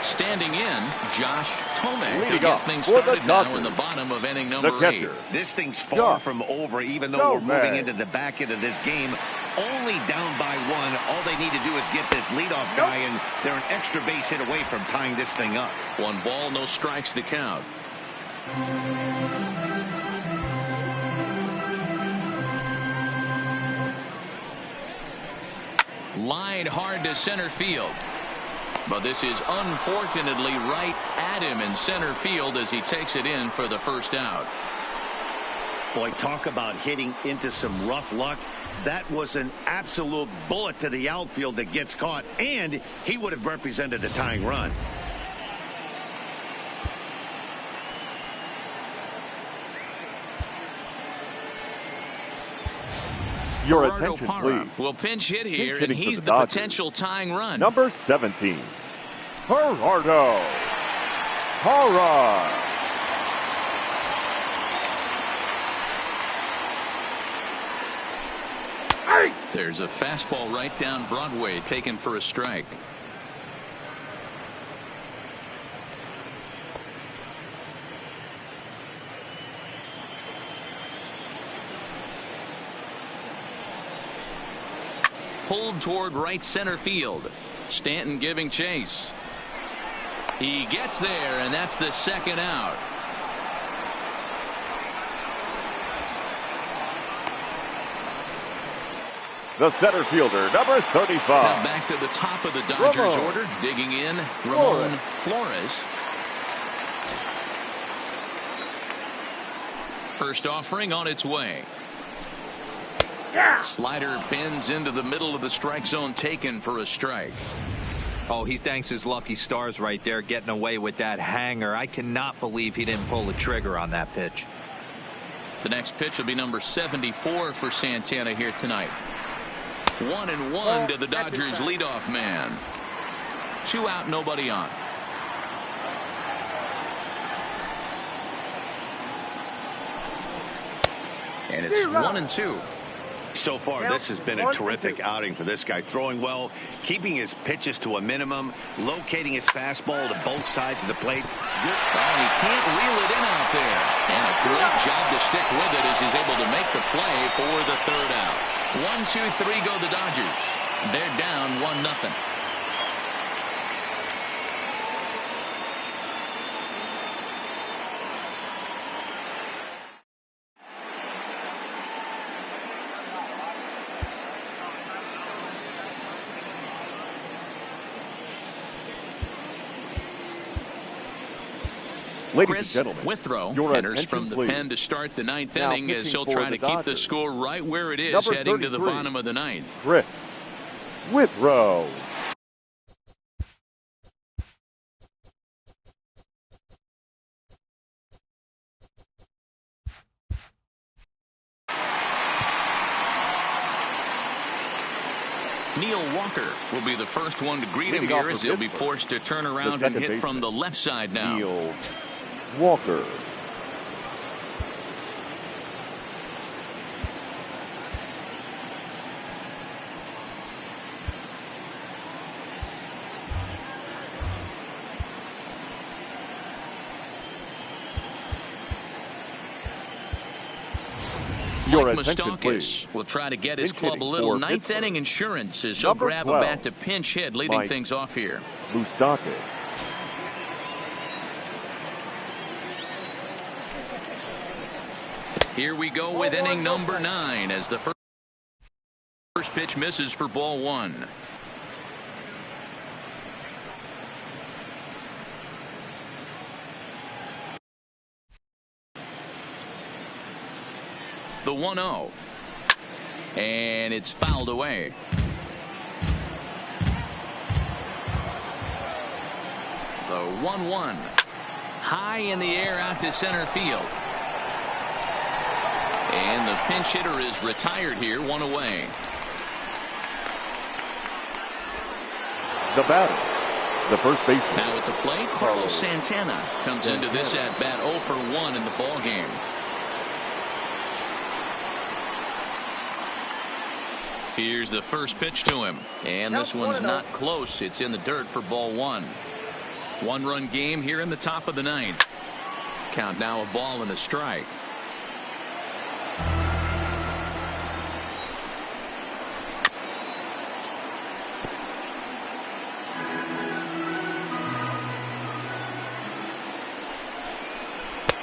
Standing in, Josh Tomei to get things started now in the bottom of inning number 8. This thing's far from over, even though we're moving into the back end of this game. Only down by 1. All they need to do is get this leadoff guy, and they're an extra base hit away from tying this thing up. 1 ball, no strikes to count. Lined hard to center field. But this is unfortunately right at him in center field as he takes it in for the first out. Boy, talk about hitting into some rough luck. That was an absolute bullet to the outfield that gets caught, and he would have represented a tying run. Your attention, please. Will pinch hit here, and he's the potential tying run. Number 17, Gerardo Parra. There's a fastball right down Broadway, taken for a strike. Pulled toward right center field. Stanton giving chase. He gets there, and that's the second out. The center fielder, number 35. Now back to the top of the Dodgers order. Digging in, Ramon Flores. First offering on its way. Slider pins into the middle of the strike zone, taken for a strike. Oh, he thanks his lucky stars right there, getting away with that hanger. I cannot believe he didn't pull the trigger on that pitch. The next pitch will be number 74 for Santana here tonight. 1-1 to the Dodgers leadoff man. 2 out, nobody on. And it's 1-2. So far, this has been a terrific outing for this guy. Throwing well, keeping his pitches to a minimum, locating his fastball to both sides of the plate. Oh, he can't reel it in out there. And a great job to stick with it as he's able to make the play for the third out. 1-2-3 go the Dodgers. They're down 1-0. Ladies and gentlemen, Withrow your enters attention, from the please. pen to start the ninth Now inning as he'll try to keep the score right where it is Number heading to the 33, bottom of the ninth. Chris Withrow. Neil Walker will be the first one to greet him here as he'll be forced to turn around and hit from the left side now. Neil Walker. Mike Moustakas will try to get his club a little ninth inning insurance as he'll grab a bat to pinch hit, leading things off here. Moustakas. Here we go with inning number 9 as the first pitch misses for ball 1. The 1-0. And it's fouled away. The 1-1. High in the air out to center field. And the pinch hitter is retired here, 1 away. The batter, the first baseman. Now at the plate, Carlos Santana comes into this at bat 0 for 1 in the ball game. Here's the first pitch to him, and this one's not close. It's in the dirt for ball 1. 1-run game here in the top of the 9th. Count now a ball and a strike.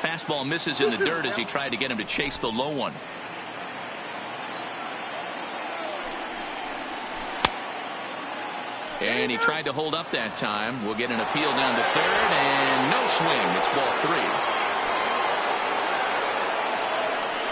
Fastball misses in the dirt as he tried to get him to chase the low one. And he tried to hold up that time. We'll get an appeal down to third, and no swing. It's ball 3.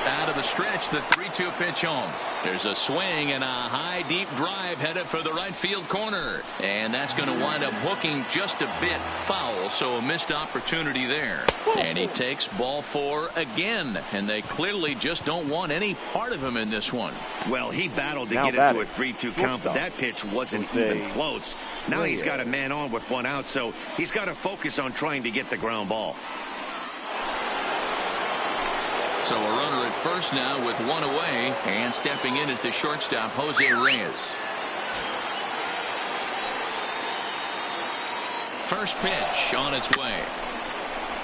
Out of the stretch, the 3-2 pitch home. There's a swing and a high, deep drive headed for the right field corner. And that's going to wind up hooking just a bit foul, so a missed opportunity there. And he takes ball 4 again, and they clearly just don't want any part of him in this one. Well, he battled to get into a 3-2 count, but that pitch wasn't even close. Now he's got a man on with 1 out, so he's got to focus on trying to get the ground ball. So a runner at first now with 1 away, and stepping in is the shortstop, Jose Reyes. First pitch on its way.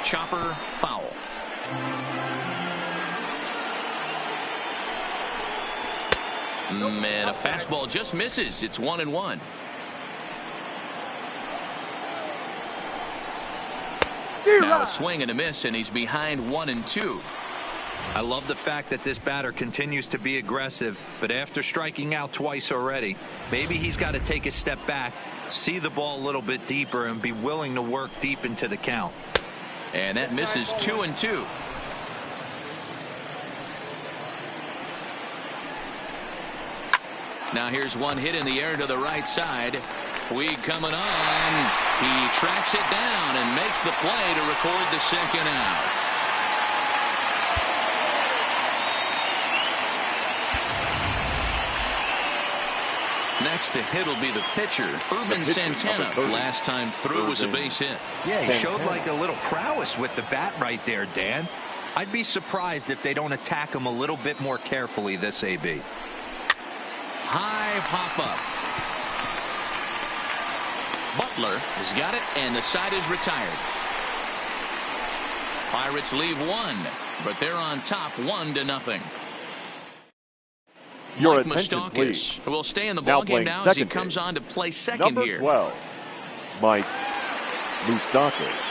Chopper, foul. And a fastball just misses. It's 1-1. Now a swing and a miss, and he's behind 1-2. I love the fact that this batter continues to be aggressive, but after striking out twice already, maybe he's got to take a step back, see the ball a little bit deeper, and be willing to work deep into the count. And that misses 2-2. Now here's one hit in the air to the right side. Puig coming on. He tracks it down and makes the play to record the second out. Next to hit will be the pitcher, Urban Santana. Last time through was a base hit. Yeah, he showed like a little prowess with the bat right there, Dan. I'd be surprised if they don't attack him a little bit more carefully this AB. High pop-up. Butler has got it, and the side is retired. Pirates leave 1, but they're on top 1-0. Your Mike attention, Moustakas please. will stay in the ballgame now as he comes on to play second Number here. 12, Mike Moustakas.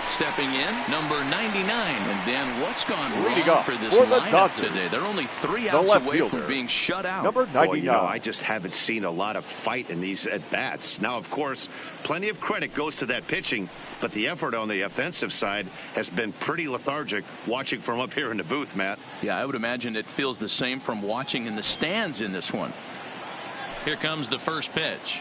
Stepping in, number 99. And then what's gone wrong for this lineup today? They're only 3 outs away from being shut out. Number 99. Boy, you know, I just haven't seen a lot of fight in these at-bats. Now, of course, plenty of credit goes to that pitching, but the effort on the offensive side has been pretty lethargic watching from up here in the booth, Matt. Yeah, I would imagine it feels the same from watching in the stands in this one. Here comes the first pitch.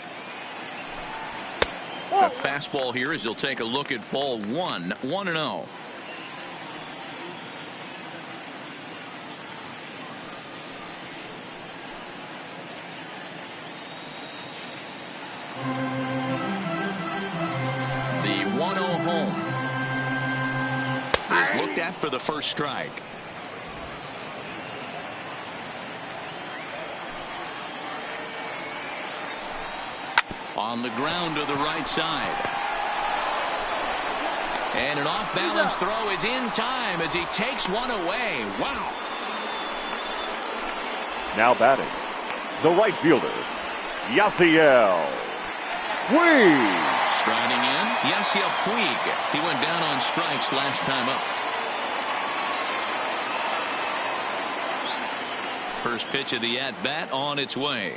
A fastball here as he'll take a look at ball 1, 1-0. The 1-0 home is looked at for the first strike. On the ground to the right side. And an off-balance throw is in time as he takes one away. Wow. Now batting, the right fielder, Yasiel Puig. Striding in, Yasiel Puig. He went down on strikes last time up. First pitch of the at-bat on its way.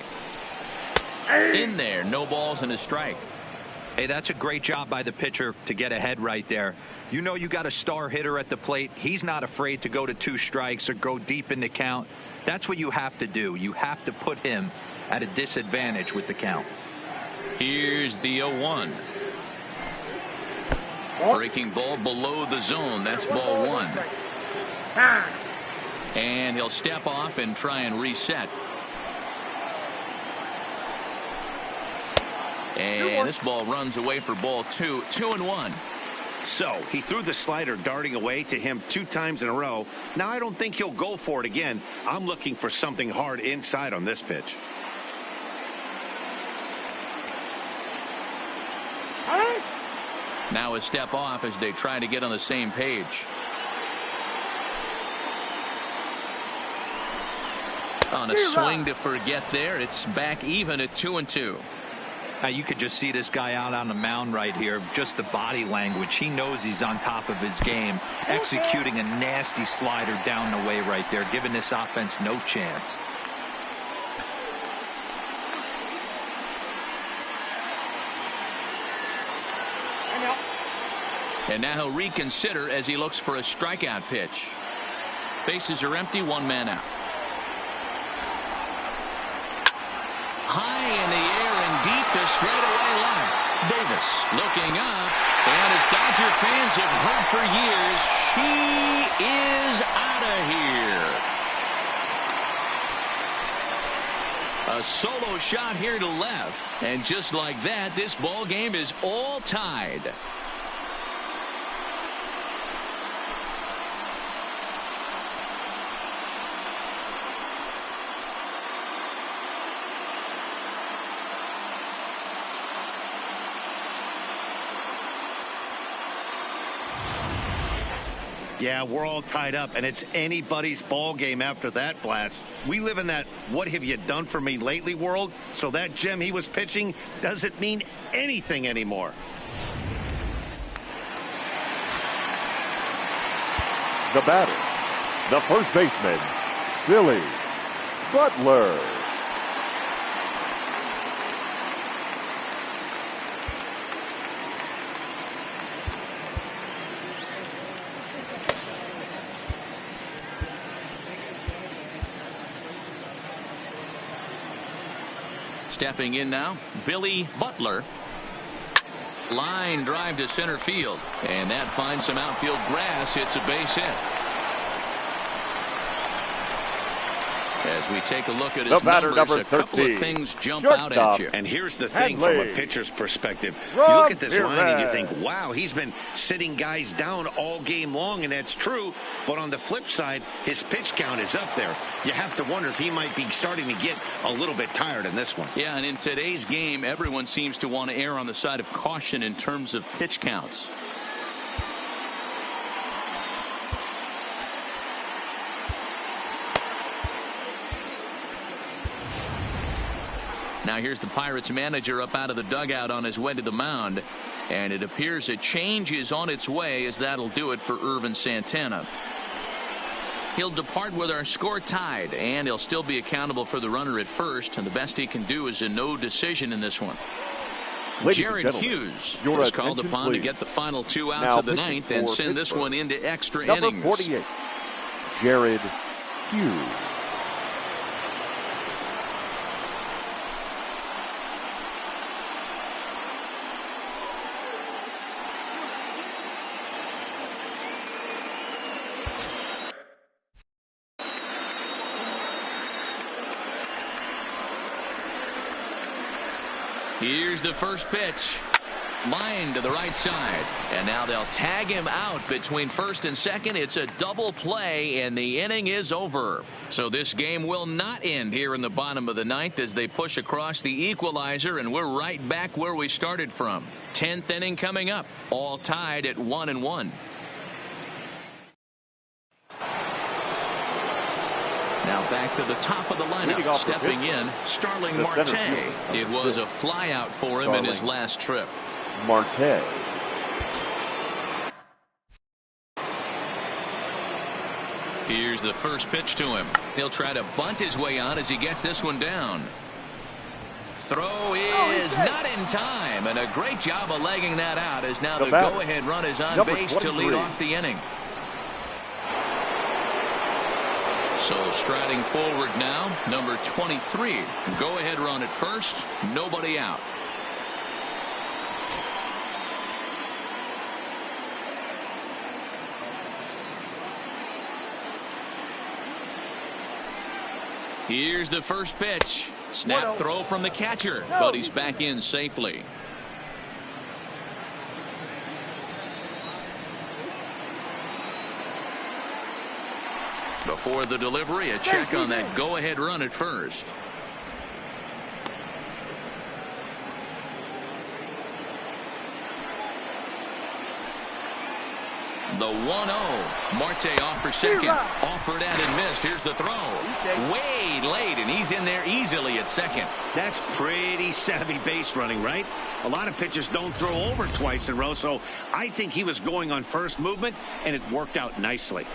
In there, no balls and a strike. Hey, that's a great job by the pitcher to get ahead right there. You know you got a star hitter at the plate. He's not afraid to go to 2 strikes or go deep in the count. That's what you have to do. You have to put him at a disadvantage with the count. Here's the 0-1. Breaking ball below the zone. That's ball 1. And he'll step off and try and reset. And this ball runs away for ball 2. 2-1. So he threw the slider darting away to him 2 times in a row. Now I don't think he'll go for it again. I'm looking for something hard inside on this pitch. Now a step off as they try to get on the same page. On a swing to forget there. It's back even at 2-2. You could just see this guy out on the mound right here. Just the body language. He knows he's on top of his game. Executing a nasty slider down the way right there. Giving this offense no chance. And now he'll reconsider as he looks for a strikeout pitch. Bases are empty, 1 man out. High in the air and deep to straightaway left. Davis looking up, and as Dodger fans have heard for years, she is out of here. A solo shot here to left, and just like that, this ball game is all tied. Yeah, we're all tied up, and it's anybody's ball game after that blast. We live in that what have you done for me lately world, so that gem he was pitching doesn't mean anything anymore. The batter, the first baseman, Billy Butler. Stepping in now, Billy Butler. Line drive to center field, and that finds some outfield grass. It's a base hit. As we take a look at his numbers, a couple of things jump out at you. And here's the thing from a pitcher's perspective. You look at this line and you think, wow, he's been sitting guys down all game long, and that's true. But on the flip side, his pitch count is up there. You have to wonder if he might be starting to get a little bit tired in this one. Yeah, and in today's game, everyone seems to want to err on the side of caution in terms of pitch counts. Now here's the Pirates manager up out of the dugout on his way to the mound, and it appears a change is on its way, as that'll do it for Ervin Santana. He'll depart with our score tied, and he'll still be accountable for the runner at first, and the best he can do is a no decision in this one. Jared Hughes was called upon to get the final 2 outs of the ninth and send this one into extra innings. Number 48, Jared Hughes. Here's the first pitch. Line to the right side. And now they'll tag him out between first and second. It's a double play, and the inning is over. So this game will not end here in the bottom of the ninth as they push across the equalizer, and we're right back where we started from. 10th inning coming up, all tied at 1-1. Now back to the top of the lineup, stepping in, Starling Marte. It was a flyout for him in his last trip. Marte. Here's the first pitch to him. He'll try to bunt his way on as he gets this one down. Throw is not in time, and a great job of legging that out as now the go-ahead run is on base to lead off the inning. So striding forward now, number 23. Go-ahead run at first, nobody out. Here's the first pitch. Snap throw from the catcher, but he's back in safely. Before the delivery, a check on that go-ahead run at first. The 1-0. Marte off for second. Offered at and missed. Here's the throw. Way late, and he's in there easily at second. That's pretty savvy base running, right? A lot of pitchers don't throw over twice in a row, so I think he was going on first movement, and it worked out nicely.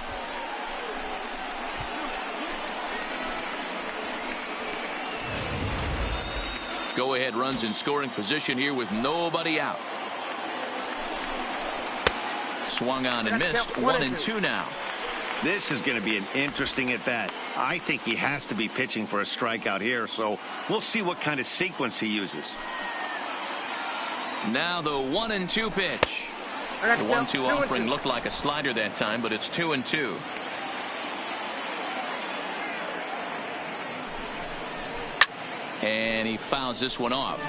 Go-ahead runs in scoring position here with nobody out. Swung on and missed. 1-2 now. This is going to be an interesting at bat. I think he has to be pitching for a strikeout here, so we'll see what kind of sequence he uses. Now the 1-2 pitch. The 1-2 offering looked like a slider that time, but it's 2-2. And he fouls this one off.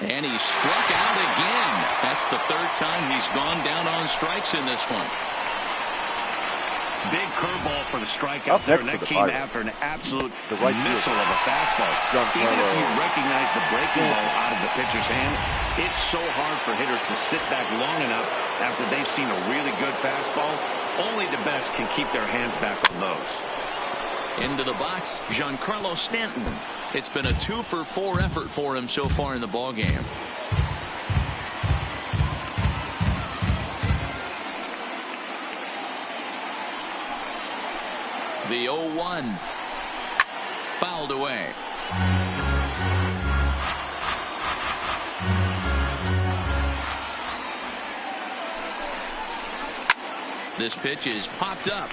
And he struck out again. That's the third time he's gone down on strikes in this one. Big curveball for the strikeout there, and that came after an absolute missile of a fastball. Even if you recognize the breaking ball out of the pitcher's hand, it's so hard for hitters to sit back long enough after they've seen a really good fastball. Only the best can keep their hands back on those. Into the box, Giancarlo Stanton. It's been a 2-for-4 effort for him so far in the ballgame. The 0-1 fouled away. This pitch is popped up.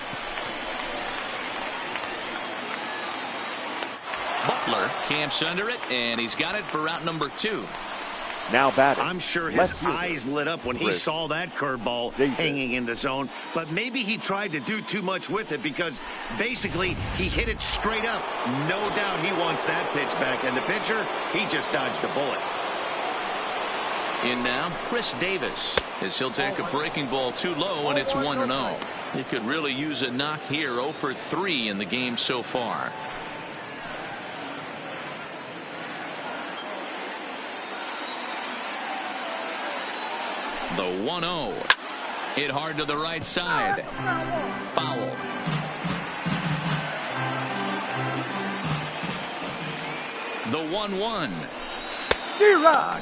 Butler camps under it, and he's got it for route number 2. Now batting. I'm sure his eyes lit up when he saw that curveball hanging in the zone, but maybe he tried to do too much with it because basically he hit it straight up. No doubt he wants that pitch back, and the pitcher, he just dodged a bullet. In now, Chris Davis, as he'll take a breaking ball too low, and it's 1-0. He could really use a knock here. 0 for 3 in the game so far. The 1-0. Hit hard to the right side. Foul. The 1-1.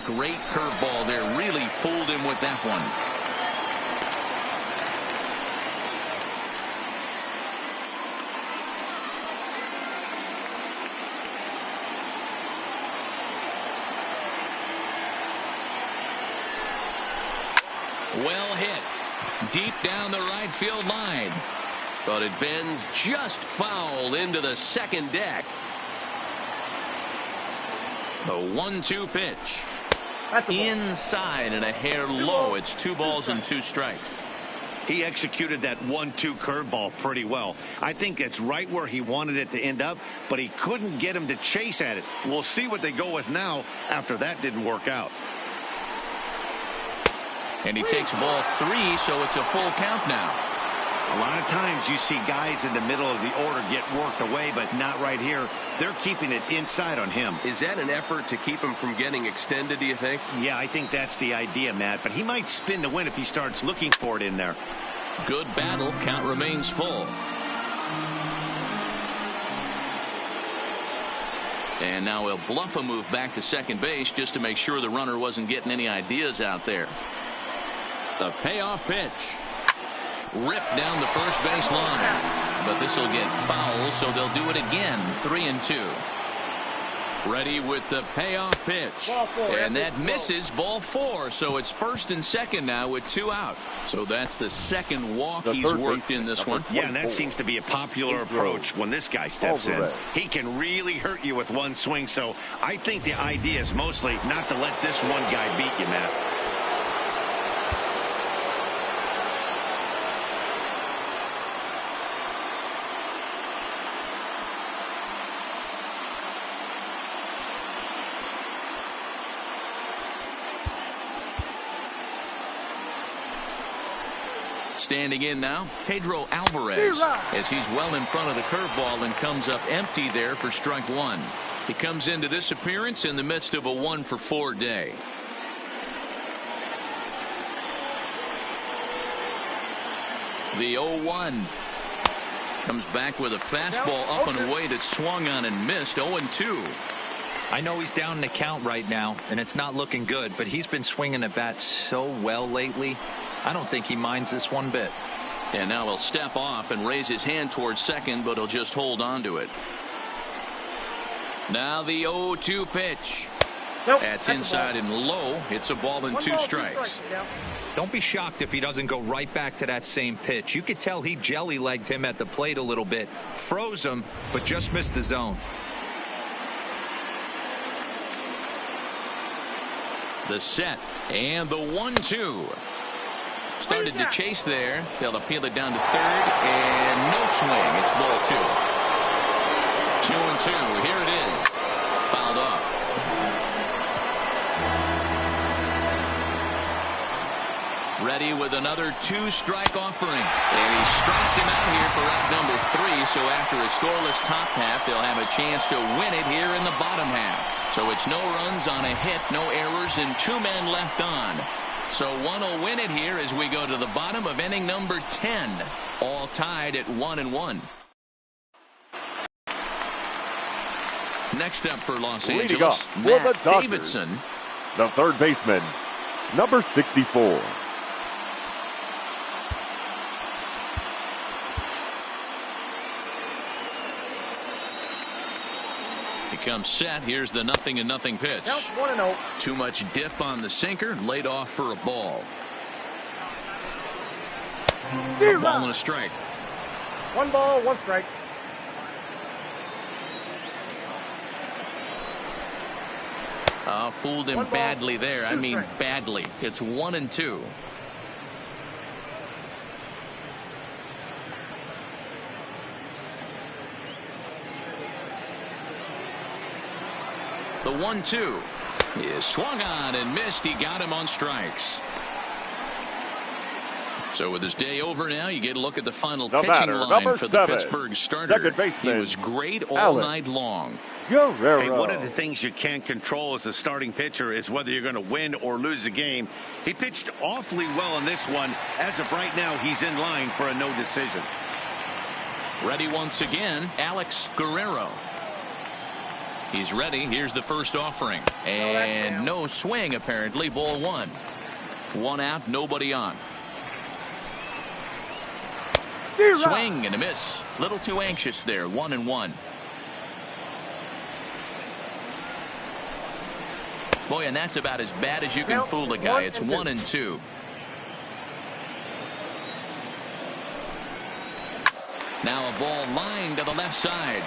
Great curveball there. Really fooled him with that one. Well hit. Deep down the right field line. But it bends just foul into the second deck. The 1-2 pitch. Inside and a hair low. It's 2 balls and 2 strikes. He executed that 1-2 curveball pretty well. I think that's right where he wanted it to end up, but he couldn't get him to chase at it. We'll see what they go with now after that didn't work out. And he takes ball 3, so it's a full count now. A lot of times you see guys in the middle of the order get worked away, but not right here. They're keeping it inside on him. Is that an effort to keep him from getting extended, do you think? Yeah, I think that's the idea, Matt. But he might spin to win if he starts looking for it in there. Good battle. Count remains full. And now he'll bluff a move back to second base just to make sure the runner wasn't getting any ideas out there. The payoff pitch. Ripped down the first base line. But this will get foul, so they'll do it again. 3-2. Ready with the payoff pitch. And that misses. Ball 4. So it's first and second now with 2 out. So that's the second walk he's worked in this one. Yeah, and that seems to be a popular approach when this guy steps in. He can really hurt you with one swing. So I think the idea is mostly not to let this one guy beat you, Matt. Standing in now, Pedro Alvarez, as he's well in front of the curveball and comes up empty there for strike 1. He comes into this appearance in the midst of a 1-for-4 day. The 0-1 comes back with a fastball up and away that swung on and missed. 0-2. I know he's down in the count right now, and it's not looking good, but he's been swinging the bat so well lately. I don't think he minds this one bit. And now he'll step off and raise his hand towards second, but he'll just hold on to it. Now the 0-2 pitch. That's inside and low. It's a ball and 2 strikes. Don't be shocked if he doesn't go right back to that same pitch. You could tell he jelly-legged him at the plate a little bit. Froze him, but just missed the zone. The set and the 1-2. Started to chase there. They'll appeal it down to third, and no swing. It's ball 2. 2-2. Here it is. Fouled off. Ready with another 2-strike offering. And he strikes him out here for out number 3. So after a scoreless top half, they'll have a chance to win it here in the bottom half. So it's no runs on a hit, no errors, and 2 men left on. So one will win it here as we go to the bottom of inning number 10. All tied at 1-1. Next up for Los Angeles, Matt Davidson. The third baseman, number 64. He comes set. Here's the 0-0 pitch. 1-0. Too much dip on the sinker. Laid off for a ball. A ball and a strike. 1 ball, 1 strike. Fooled him badly there. I mean badly. It's 1-2. The 1-2 is swung on and missed. He got him on strikes. So with his day over now, you get a look at the final pitching line for the Pittsburgh starter. He was great all night long. Hey, one of the things you can't control as a starting pitcher is whether you're going to win or lose a game. He pitched awfully well in this one. As of right now, he's in line for a no decision. Ready once again, Alex Guerrero. He's ready. Here's the first offering. And no swing, apparently. Ball 1. 1 out, nobody on. Swing and a miss. Little too anxious there. 1-1. Boy, and that's about as bad as you can fool a guy. It's 1-2. Now a ball lined to the left side.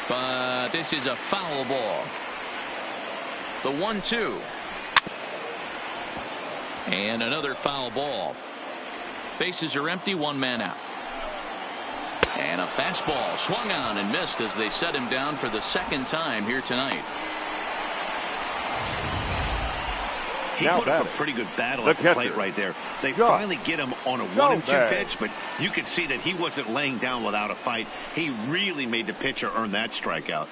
But this is a foul ball. The 1-2. And another foul ball. Bases are empty, one man out. And a fastball swung on and missed as they set him down for the second time here tonight. He put up a pretty good battle at the plate right there. They finally get him on a 1-2 pitch, but you could see that he wasn't laying down without a fight. He really made the pitcher earn that strikeout.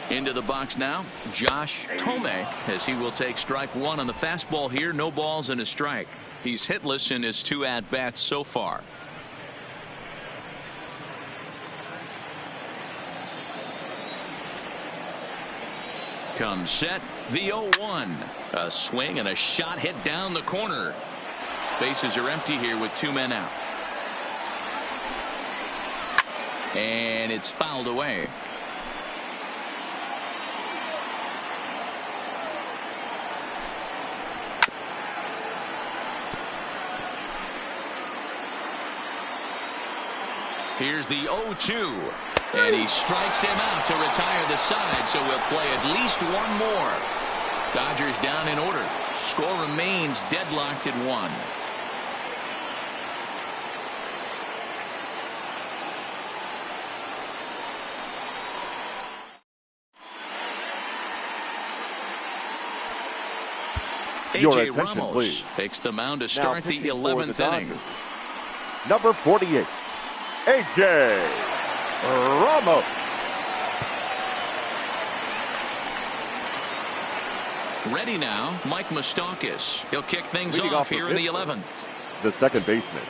Into the box now, Josh Tomei, as he will take strike one on the fastball here. No balls and a strike. He's hitless in his 2 at-bats so far. Comes set, the 0-1. A swing and a shot hit down the corner. Bases are empty here with 2 men out. And it's fouled away. Here's the 0-2, and he strikes him out to retire the side, so we'll play at least one more. Dodgers down in order. Score remains deadlocked at 1. A.J. Ramos please. Takes the mound to start the 11th inning. Number 48. A.J. Ramos. Ready now, Mike Moustakas. He'll kick things off here in the 11th. The second baseman,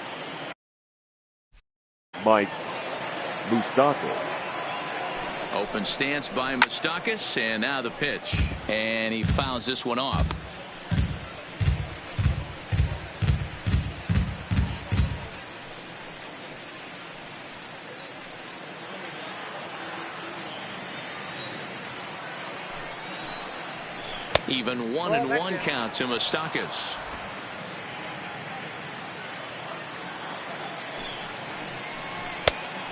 Mike Moustakas. Open stance by Moustakas, and now the pitch. And he fouls this one off. Even 1-1 count to Moustakas.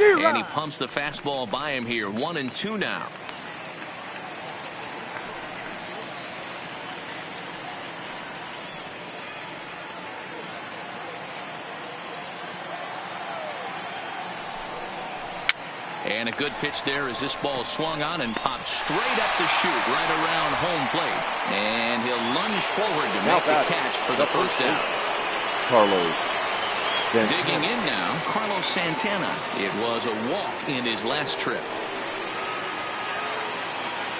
And he pumps the fastball by him here. 1-2 now. And a good pitch there as this ball swung on and popped straight up the chute right around home plate. And he'll lunge forward to make the catch for the first out. Carlos Santana. Digging in now, Carlos Santana. It was a walk in his last trip.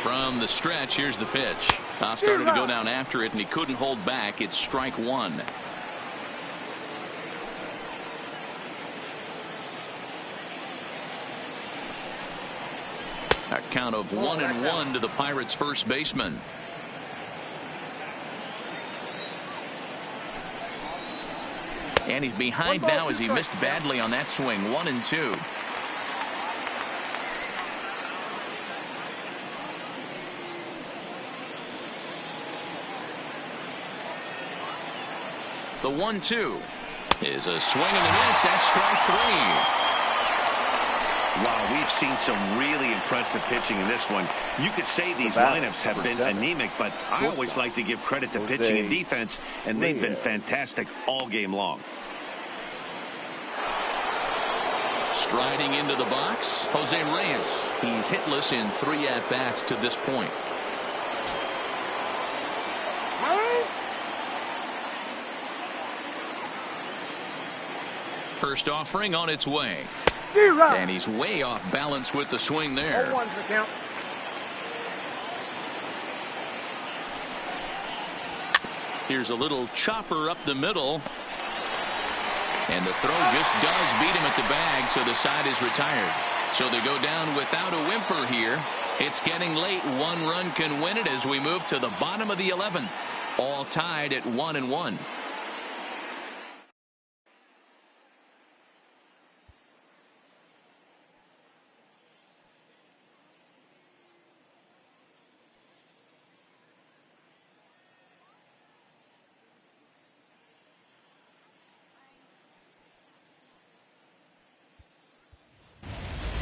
From the stretch, here's the pitch. Started to go down after it, and he couldn't hold back. It's strike one. A count of 1-1 to the Pirates' first baseman. And he's behind now as he missed badly on that swing. 1-2. The 1-2 is a swing and a miss. That's strike 3. Wow, we've seen some really impressive pitching in this one. You could say these lineups have been anemic, but I always like to give credit to pitching and defense, and they've been fantastic all game long. Striding into the box, Jose Reyes. He's hitless in 3 at-bats to this point. First offering on its way. And he's way off balance with the swing there. Here's a little chopper up the middle. And the throw just does beat him at the bag, so the side is retired. So they go down without a whimper here. It's getting late. 1 run can win it as we move to the bottom of the 11th. All tied at 1-1.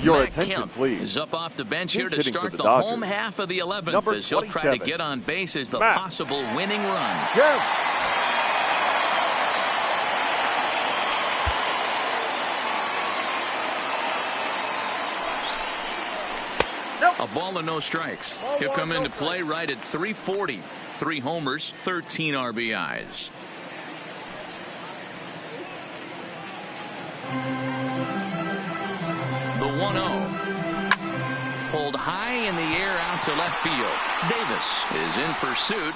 Your Matt attention, Kemp please. is up off the bench here Who's to hitting start for the the Dodgers? home half of the 11th Number as he'll try to 27. get on base as the Matt. possible winning run. Kemp. A ball and no strikes. He'll come into play right at 340. 3 homers, 13 RBIs. The 1-0. Pulled high in the air out to left field. Davis is in pursuit.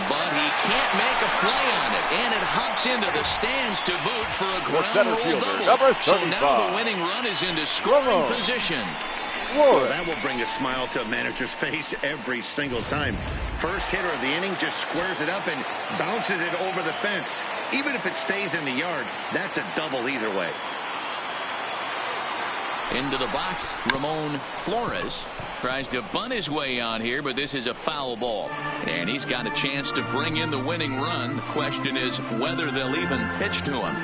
But he can't make a play on it. And it hops into the stands to boot for a ground rule double. Number So now 35. the winning run is into scoring position. Well, that will bring a smile to a manager's face every single time. First hitter of the inning just squares it up and bounces it over the fence. Even if it stays in the yard, that's a double either way. Into the box, Ramon Flores tries to bunt his way on here, but this is a foul ball. And he's got a chance to bring in the winning run. The question is whether they'll even pitch to him.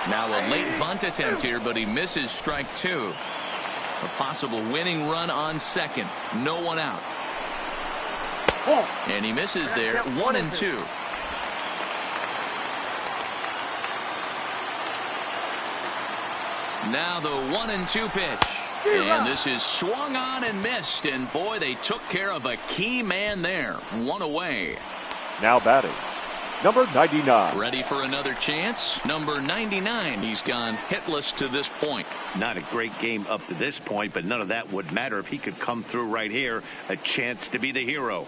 Now a late bunt attempt here, but he misses strike 2. A possible winning run on second. No one out. And he misses there. 1-2. Now the 1-2 pitch. And this is swung on and missed. And boy, they took care of a key man there. 1 away. Now batting. Number 99. Ready for another chance. Number 99. He's gone hitless to this point. Not a great game up to this point, but none of that would matter if he could come through right here. A chance to be the hero.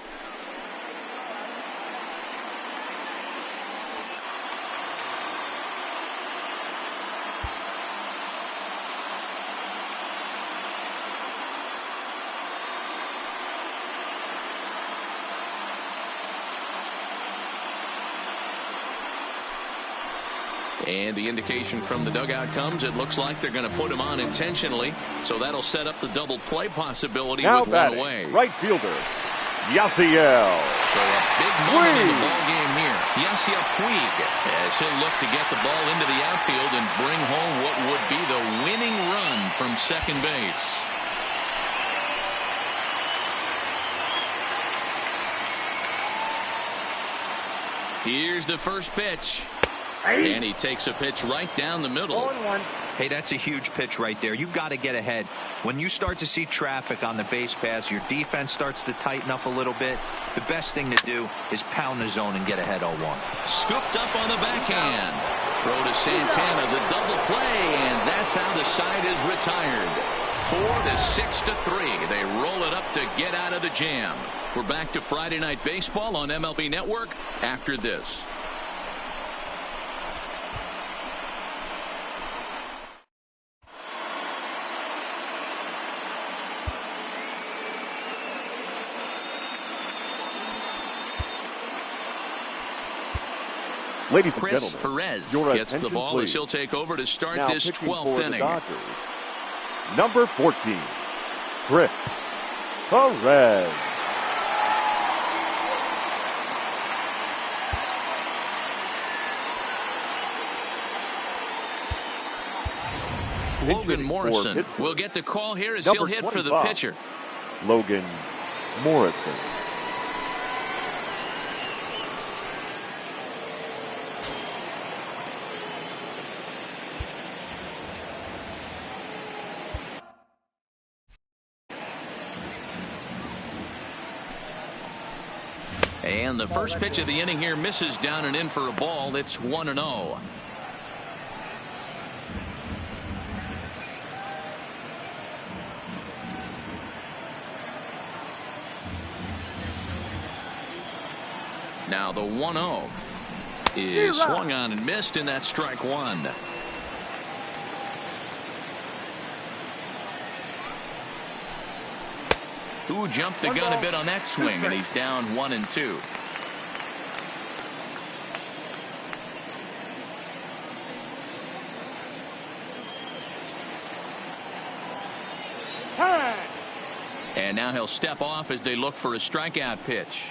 And the indication from the dugout comes. It looks like they're going to put him on intentionally. So that'll set up the double play possibility Now with batting, 1 away. right fielder, Yasiel. So a big moment in the ball game here. Yasiel Puig as he'll look to get the ball into the outfield and bring home what would be the winning run from second base. Here's the first pitch. And he takes a pitch right down the middle. Hey, that's a huge pitch right there. You've got to get ahead. When you start to see traffic on the base pass, your defense starts to tighten up a little bit. The best thing to do is pound the zone and get ahead 0-1. Scooped up on the backhand. Throw to Santana, the double play, and that's how the side is retired. 4-6-3. They roll it up to get out of the jam. We're back to Friday Night Baseball on MLB Network after this. Ladies and Chris gentlemen, Perez your gets the attention, ball please. as he'll take over to start Now this pitching 12th for the inning. Dodgers, number 14, Chris Perez. Logan Morrison will get the call here as Number he'll hit for the 25. pitcher. Logan Morrison. And the first pitch of the inning here misses down and in for a ball. It's 1-0. Now the 1-0 is swung on and missed, and that's strike 1. Who jumped the gun a bit on that swing, and he's down 1-2. And now he'll step off as they look for a strikeout pitch.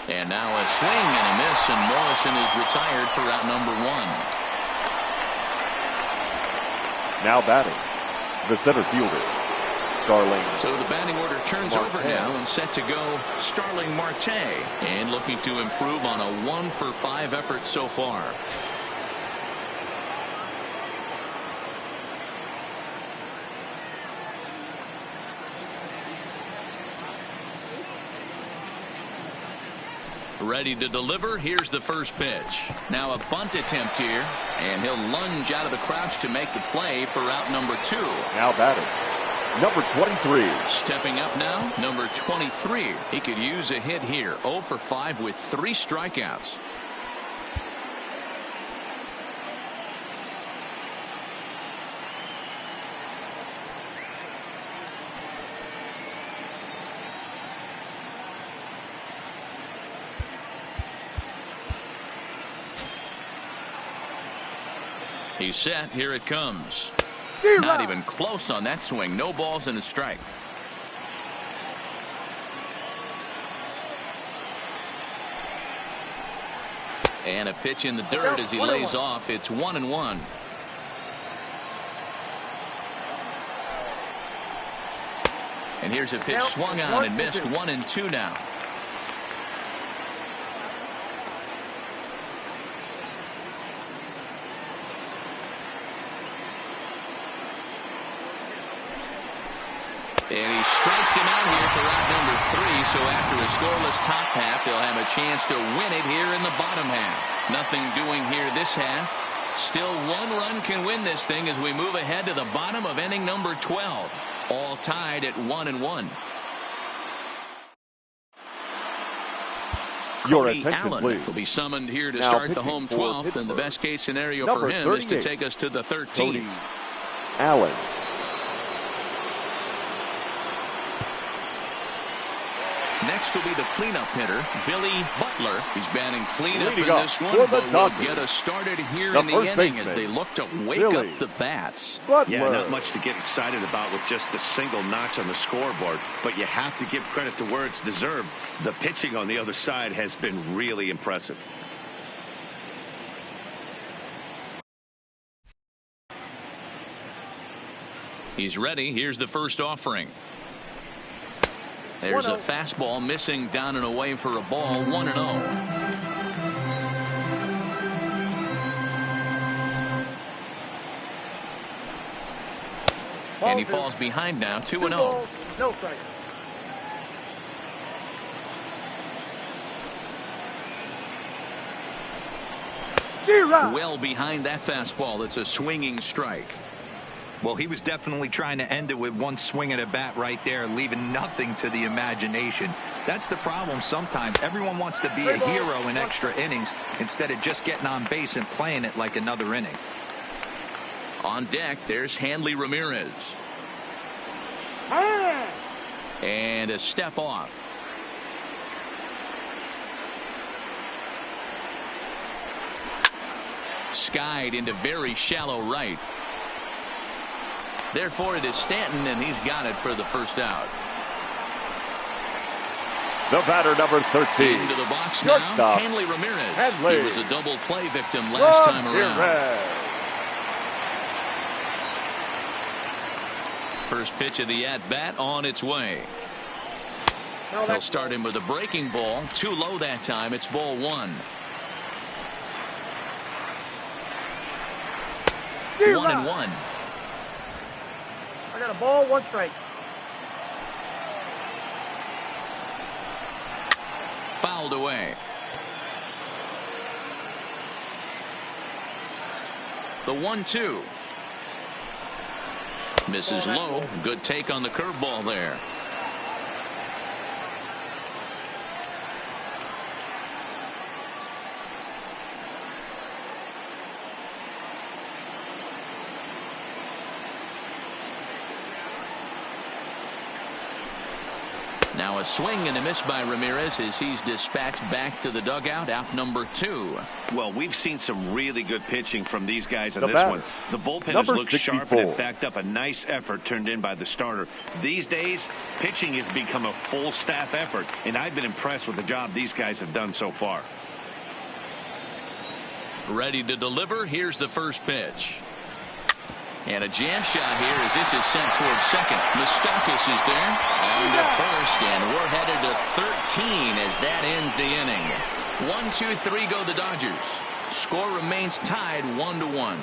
And now a swing and a miss, and Morrison is retired for out number 1. Now batting, the center fielder, Starling. So the batting order turns Marte. over now and set to go Starling Marte. And looking to improve on a 1-for-5 effort so far. Ready to deliver. Here's the first pitch. Now a bunt attempt here, and he'll lunge out of the crouch to make the play for out number 2. Now batting, number 23. Stepping up now, number 23. He could use a hit here. 0 for 5 with 3 strikeouts. He's set. Here it comes. Not even close on that swing. No balls and a strike. And a pitch in the dirt as he lays off. It's 1-1. And here's a pitch swung on and missed. 1-2 now. And he strikes him out here for out number 3. So after a scoreless top half, they'll have a chance to win it here in the bottom half. Nothing doing here this half. Still 1 run can win this thing as we move ahead to the bottom of inning number 12. All tied at 1-1. Your Cody attention, Allen please. will be summoned here to Now start the pitching home for 12th, and the Pittsburgh, best case scenario number for him is to 38, take us to the 13th. Cody Allen. Next will be the cleanup hitter, Billy Butler. He's batting cleanup in Leading up this for one, the but will Dodgers, get us started here the in the first inning as baseman, they look to wake Billy up the bats. Butler. Yeah, not much to get excited about with just a single notch on the scoreboard, but you have to give credit to where it's deserved. The pitching on the other side has been really impressive. He's ready. Here's the first offering. There's a fastball missing down and away for a ball. 1-0. And he falls behind now. 2-0. No strike. Well behind that fastball. It's a swinging strike. Well, he was definitely trying to end it with one swing at a bat right there, leaving nothing to the imagination. That's the problem sometimes. Everyone wants to be a hero in extra innings instead of just getting on base and playing it like another inning. On deck, there's Hanley Ramirez. And a step off. Skied into very shallow right. Therefore, it is Stanton, and he's got it for the first out. The batter, number 13. Into the box now, Shortstop, Hanley Ramirez. Hanley. He was a double play victim last time around. Ramirez. First pitch of the at-bat on its way. They'll start him with a breaking ball. Too low that time. It's ball 1. 1-1. I got a ball, 1 strike. Fouled away. The 1-2. Misses low. Good take on the curveball there. Now a swing and a miss by Ramirez as he's dispatched back to the dugout, out number 2. Well, we've seen some really good pitching from these guys on this batter, one. The bullpen has number looked 64. sharp and it backed up a nice effort turned in by the starter. These days, pitching has become a full staff effort, and I've been impressed with the job these guys have done so far. Ready to deliver. Here's the first pitch. And a jam shot here as this is sent towards second. Moustakas is there on to first, and we're headed to 13 as that ends the inning. 1, 2, 3 go the Dodgers. Score remains tied 1-1.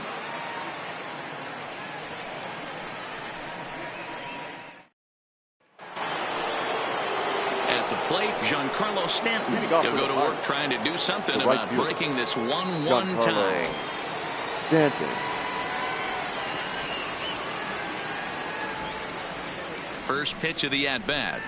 At the plate, Giancarlo Stanton. He'll go to work trying to do something about breaking this 1-1 tie. Stanton. First pitch of the at-bat.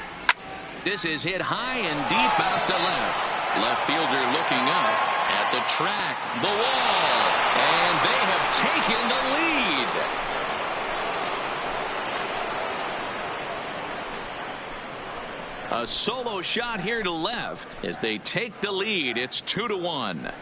This is hit high and deep out to left. Left fielder looking up at the track, the wall, and they have taken the lead. A solo shot here to left as they take the lead. It's 2-1.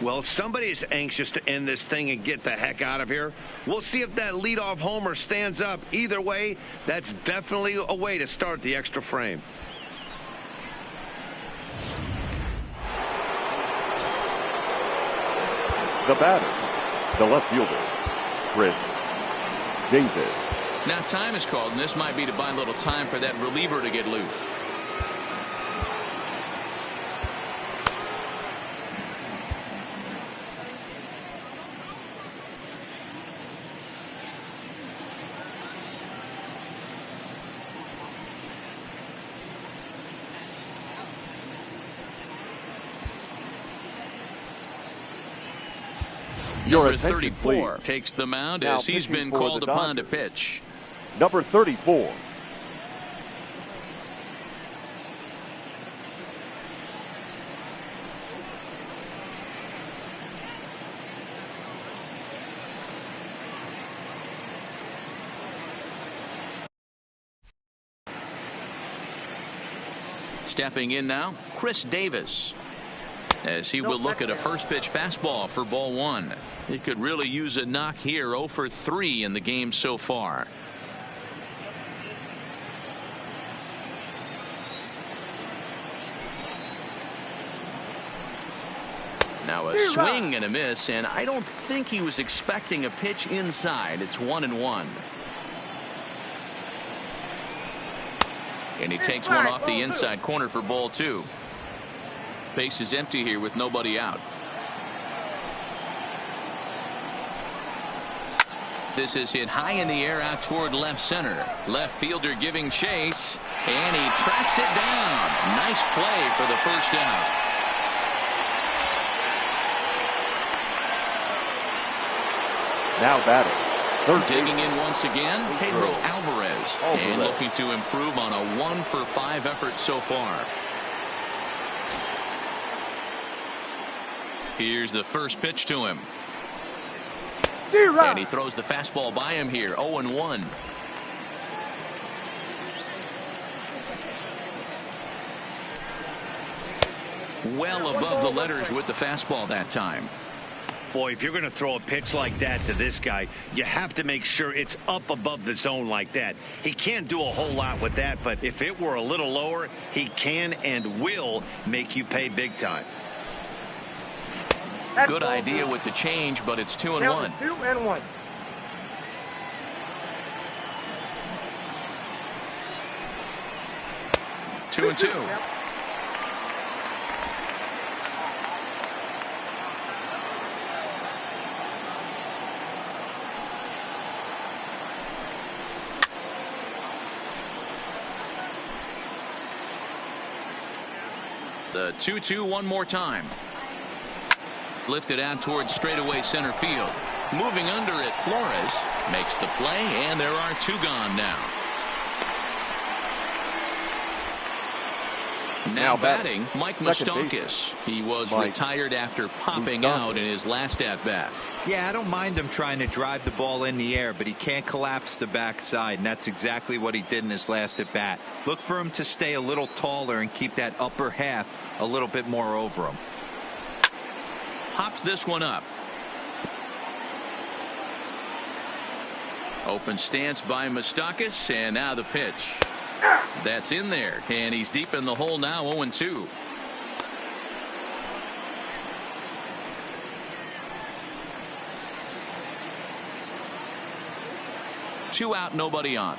Well, somebody is anxious to end this thing and get the heck out of here. We'll see if that leadoff homer stands up. Either way, that's definitely a way to start the extra frame. The batter, the left fielder, Chris Davis. Now time is called, and this might be to buy a little time for that reliever to get loose. Number 34 takes the mound as he's been called upon to pitch. Number 34. Stepping in now, Chris Davis, as he will look at a first pitch fastball for ball 1. He could really use a knock here. 0 for 3 in the game so far. Now a swing and a miss, and I don't think he was expecting a pitch inside. It's 1-1. And he takes one off the inside corner for ball 2. Base is empty here with nobody out. This is hit high in the air out toward left center. Left fielder giving chase, and he tracks it down. Nice play for the first out. Now batting. Digging in once again, Pedro Alvarez, and looking to improve on a 1 for 5 effort so far. Here's the first pitch to him. And he throws the fastball by him here. 0-1. Well above the letters with the fastball that time. Boy, if you're going to throw a pitch like that to this guy, you have to make sure it's up above the zone like that. He can't do a whole lot with that, but if it were a little lower, he can and will make you pay big time. Good idea with the change, but it's 2-1. 2-1. Two and 2. The 2-2 one more time. Lifted out towards straightaway center field. Moving under it, Flores makes the play, and there are 2 gone now. And now batting, Mike Moustakas. He was retired after popping out in his last at-bat. Yeah, I don't mind him trying to drive the ball in the air, but he can't collapse the backside, and that's exactly what he did in his last at-bat. Look for him to stay a little taller and keep that upper half a little bit more over him. Hops this one up. Open stance by Moustakas, and now the pitch. That's in there, and he's deep in the hole now, 0-2. Two out, nobody on.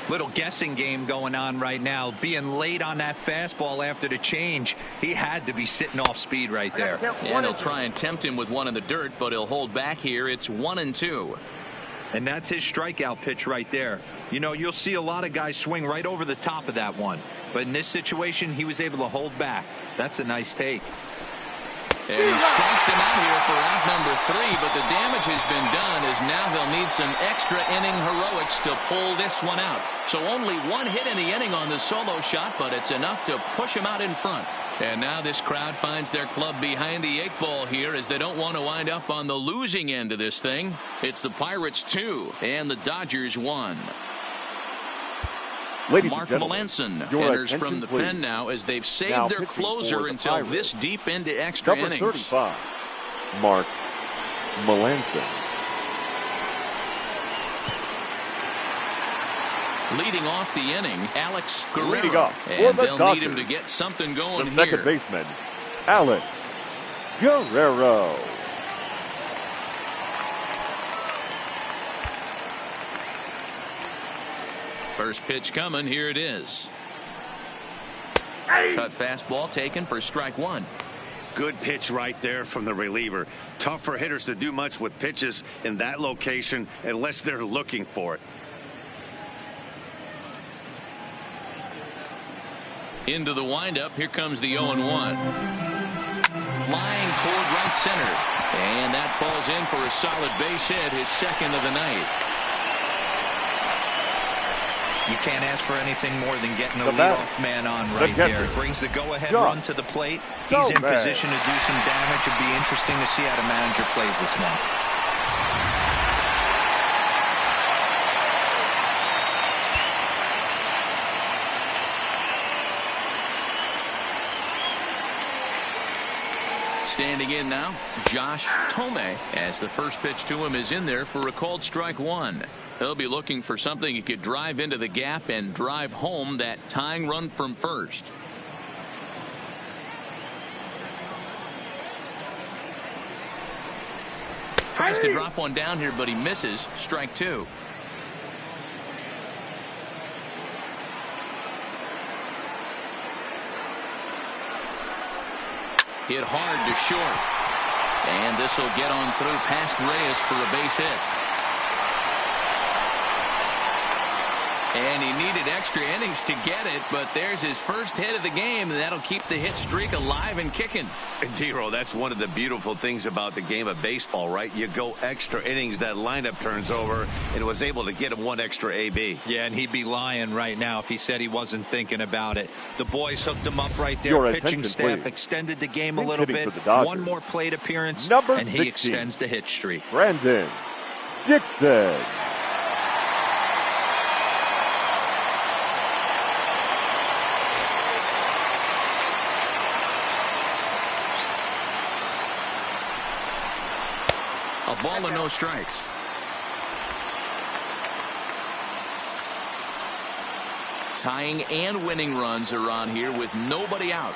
Little guessing game going on right now. Being late on that fastball after the change, he had to be sitting off speed right there. And he'll try and tempt him with one in the dirt, but he'll hold back here. It's 1-2. And that's his strikeout pitch right there. You know, you'll see a lot of guys swing right over the top of that one, but in this situation he was able to hold back. That's a nice take. And he strikes him out here for out number 3, but the damage has been done as now they'll need some extra inning heroics to pull this one out. So only one hit in the inning on the solo shot, but it's enough to push him out in front. And now this crowd finds their club behind the 8 ball here as they don't want to wind up on the losing end of this thing. It's the Pirates 2 and the Dodgers 1. Mark Melanson enters from the pen now as they've saved their closer until this deep into extra innings. Number 35, Mark Melanson. Leading off the inning, Alex Guerrero. And they'll need him to get something going here. The second baseman, Alex Guerrero. First pitch coming. Here it is. Cut fastball taken for strike 1. Good pitch right there from the reliever. Tough for hitters to do much with pitches in that location unless they're looking for it. Into the windup. Here comes the 0-1. Lying toward right center. And that falls in for a solid base hit, his second of the night. You can't ask for anything more than getting a leadoff man on right there. Brings the go-ahead run to the plate. He's in position to do some damage. It'd be interesting to see how the manager plays this one. Standing in now, Josh Tomei, as the first pitch to him is in there for a called strike 1. He'll be looking for something he could drive into the gap and drive home that tying run from first. Tries to drop one down here, but he misses. Strike 2. Hit hard to short. And this will get on through past Reyes for a base hit. And he needed extra innings to get it, but there's his first hit of the game, and that'll keep the hit streak alive and kicking. D-Roll, that's one of the beautiful things about the game of baseball, right? You go extra innings, that lineup turns over, and was able to get him one extra AB. Yeah, and he'd be lying right now if he said he wasn't thinking about it. The boys hooked him up right there. Pitching staff extended the game a little bit. One more plate appearance, and he extends the hit streak. Brandon Dixon. A ball and no strikes. Tying and winning runs are on here with nobody out.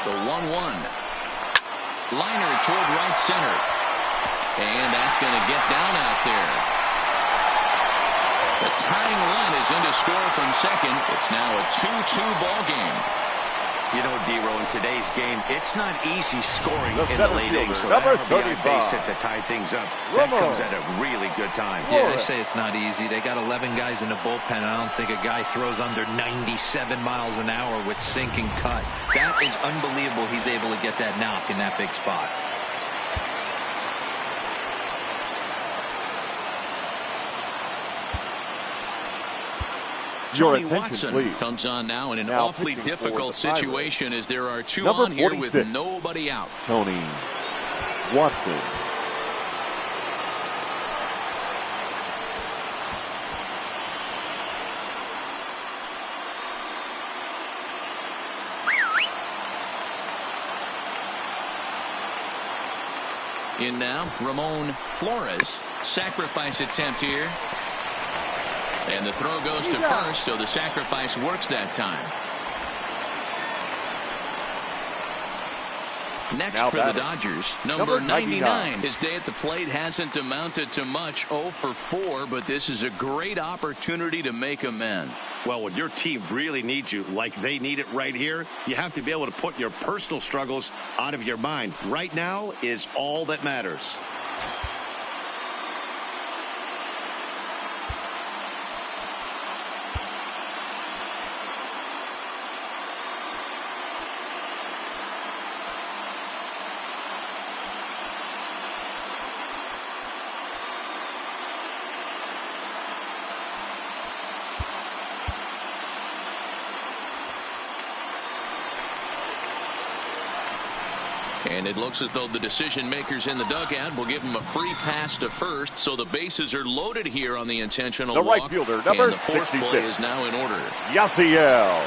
The 1-1. Liner toward right center. And that's going to get down out there. The tying run is in to score from second. It's now a 2-2 ball game. You know, D-Row, in today's game, it's not easy scoring in the center late fielder, innings. So number that RBI 35. base hit to tie things up. That comes at a really good time. Yeah, they say it's not easy. They got 11 guys in the bullpen. I don't think a guy throws under 97 miles an hour with sink and cut. That is unbelievable. He's able to get that knock in that big spot. Tony Watson comes on now in an awfully difficult situation as there are two on here with nobody out. Tony Watson. In now, Ramon Flores. Sacrifice attempt here. And the throw goes to first, so the sacrifice works that time. Next now for batting. the Dodgers, number 99. His day at the plate hasn't amounted to much, 0 for 4, but this is a great opportunity to make amends. Well, when your team really needs you, like they need it right here, you have to be able to put your personal struggles out of your mind. Right now is all that matters. And it looks as though the decision makers in the dugout will give him a free pass to first, so the bases are loaded here on the intentional the walk. right fielder, number and the force 66. play is now in order. Yasiel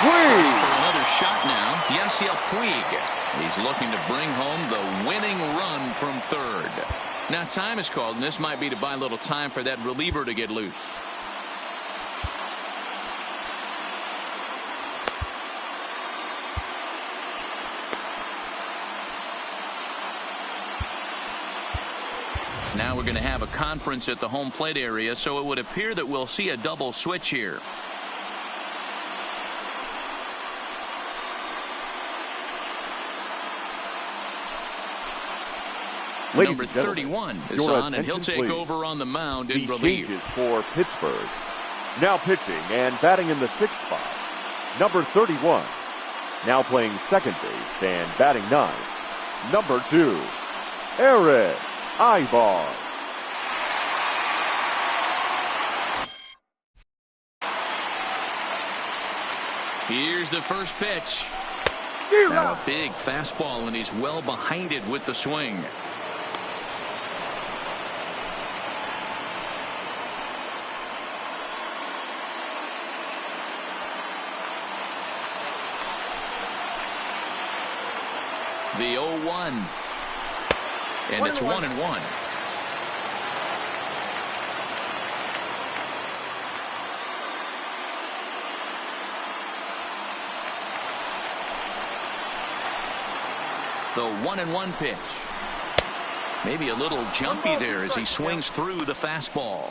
Puig. For another shot now, Yasiel Puig. He's looking to bring home the winning run from third. Now time is called, and this might be to buy a little time for that reliever to get loose. Now we're going to have a conference at the home plate area, so it would appear that we'll see a double switch here. Number 31 is on, and he'll take over on the mound in relief. Changes for Pittsburgh. Now pitching and batting in the sixth spot, number 31. Now playing second base and batting ninth, number 2, Eric Ibar. Here's the first pitch. Now a big fastball, and he's well behind it with the swing. The 0-1. And it's 1-1. The 1-1 pitch. Maybe a little jumpy there as he swings through the fastball.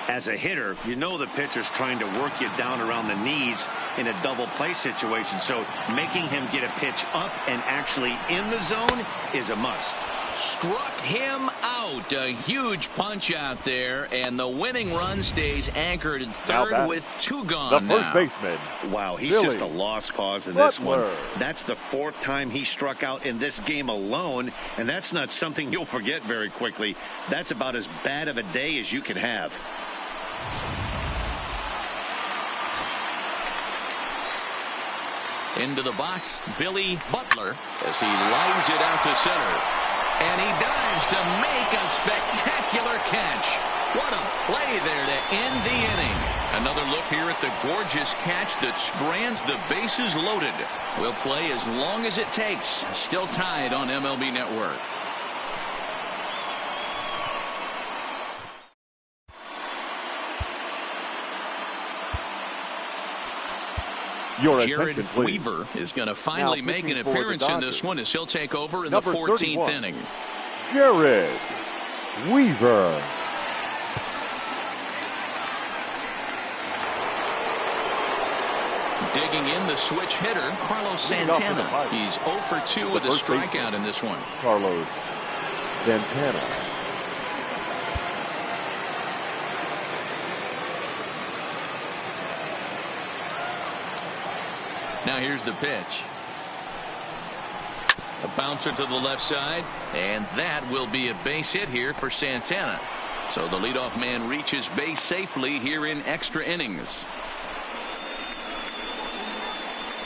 As a hitter, you know the pitcher's trying to work you down around the knees in a double play situation. So making him get a pitch up and actually in the zone is a must. Struck him out. A huge punch out there, and the winning run stays anchored in third with 2 gone now. The first baseman. Wow, he's just a lost cause in this one. That's the 4th time he struck out in this game alone, and that's not something you'll forget very quickly. That's about as bad of a day as you can have. Into the box, Billy Butler, as he lines it out to center. And he dives to make a spectacular catch. What a play there to end the inning. Another look here at the gorgeous catch that strands the bases loaded. We'll play as long as it takes. Still tied on MLB Network. Jared Weaver is going to finally make an appearance in this one as he'll take over in the 14th inning. Jared Weaver. Digging in the switch hitter, Carlos Santana. He's 0 for 2 with a strikeout in this one. Carlos Santana. Now here's the pitch. A bouncer to the left side, and that will be a base hit here for Santana. So the leadoff man reaches base safely here in extra innings.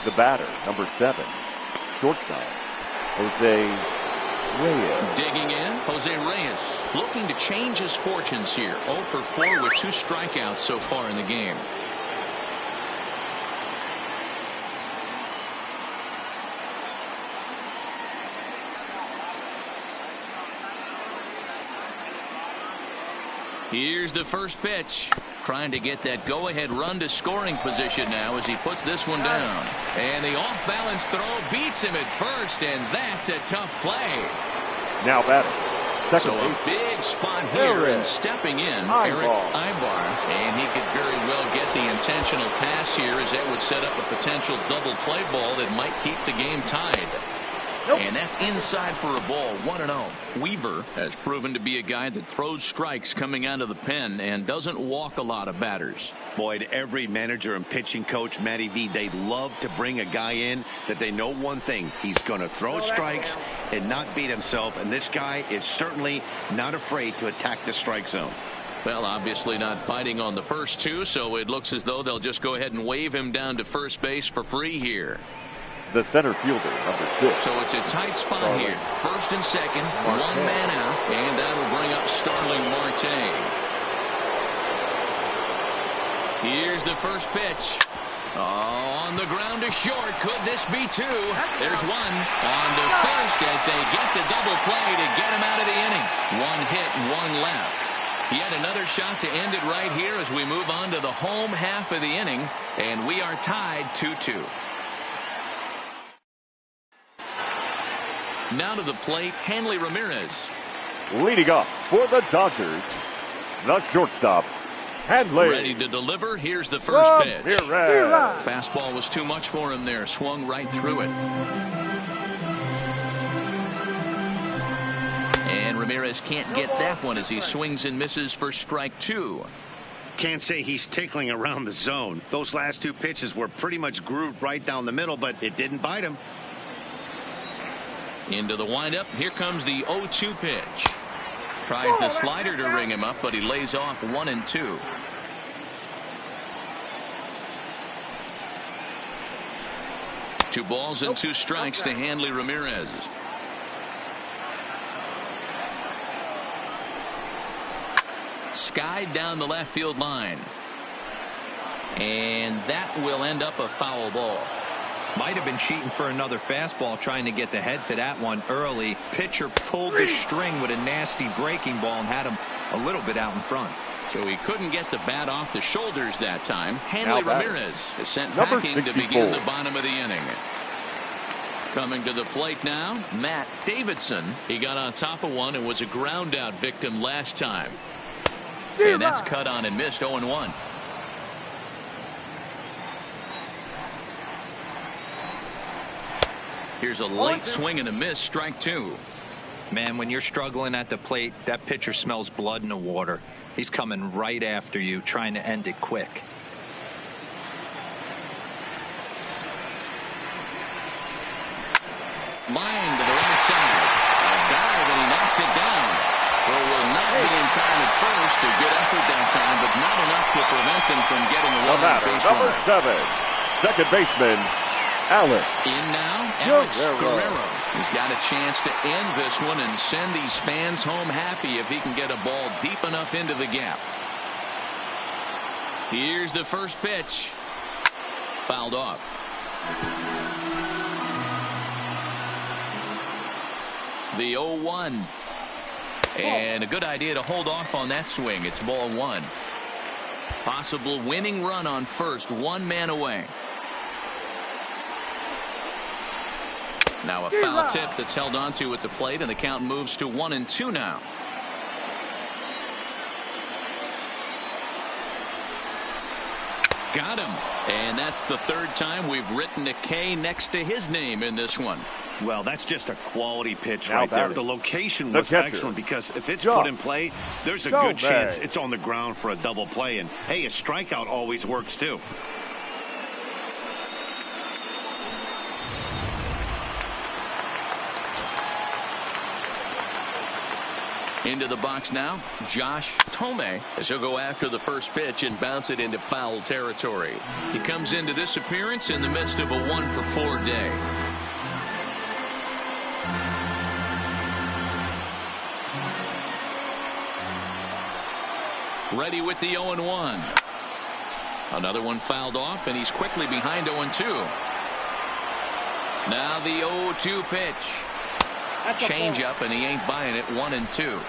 The batter, number 7, shortstop, Jose Reyes. Digging in, Jose Reyes looking to change his fortunes here. 0 for 4 with 2 strikeouts so far in the game. Here's the first pitch. Trying to get that go-ahead run to scoring position now as he puts this one down. And the off-balance throw beats him at first, and that's a tough play. Now batter. So a big spot here, and stepping in, Eric Ibar. And he could very well get the intentional pass here, as that would set up a potential double play ball that might keep the game tied. And that's inside for a ball, 1-0. Weaver has proven to be a guy that throws strikes coming out of the pen and doesn't walk a lot of batters. Boyd, every manager and pitching coach, Matty V, they love to bring a guy in that they know one thing. He's going to throw strikes and not beat himself. And this guy is certainly not afraid to attack the strike zone. Well, obviously not biting on the first 2, so it looks as though they'll just go ahead and wave him down to first base for free here. The center fielder, number 6. So it's a tight spot here. First and second, one man out, and that'll bring up Starling Marte. Here's the first pitch. On the ground to short. Could this be 2? There's one. On to first as they get the double play to get him out of the inning. 1 hit, 1 left. Yet another shot to end it right here as we move on to the home half of the inning, and we are tied 2-2. Now to the plate, Hanley Ramirez. Leading up for the Dodgers, the shortstop, Hanley. Ready to deliver. Here's the first pitch. Ramirez. Fastball was too much for him there. Swung right through it. And Ramirez can't get that one as he swings and misses for strike 2. Can't say he's tickling around the zone. Those last 2 pitches were pretty much grooved right down the middle, but it didn't bite him. Into the windup. Here comes the 0-2 pitch. Tries the slider to ring him up, but he lays off 1-2. Two balls and 2 strikes to Hanley Ramirez. Skied down the left field line. And that will end up a foul ball. Might have been cheating for another fastball, trying to get the head to that one early. Pitcher pulled the string with a nasty breaking ball and had him a little bit out in front. So he couldn't get the bat off the shoulders that time. Hanley Ramirez is sent number packing 64. to begin the bottom of the inning. Coming to the plate now, Matt Davidson. He got on top of one and was a ground out victim last time. And that's cut on and missed. 0-1. Here's a late swing and a miss, strike 2. Man, when you're struggling at the plate, that pitcher smells blood in the water. He's coming right after you, trying to end it quick. Line to the right side. A dive and he knocks it down. Well, will not be in time at first. A good effort that time, but not enough to prevent them from getting a run. Number 7, second baseman, Alex. In now, Alex Guerrero. He's got a chance to end this one and send these fans home happy if he can get a ball deep enough into the gap. Here's the first pitch. Fouled off. The 0-1. And a good idea to hold off on that swing. It's ball 1. Possible winning run on first, 1 man away. Now a foul tip that's held onto at the plate, and the count moves to 1-2 now. Got him. And that's the third time we've written a K next to his name in this one. Well, that's just a quality pitch right there. The location was excellent because if it's put in play, there's a good chance it's on the ground for a double play. And, hey, a strikeout always works, too. Into the box now, Josh Tomei, as he'll go after the first pitch and bounce it into foul territory. He comes into this appearance in the midst of a 1-for-4 day. Ready with the 0-1. Another one fouled off, and he's quickly behind 0-2. Now the 0-2 pitch. Change up, and he ain't buying it. 1-2.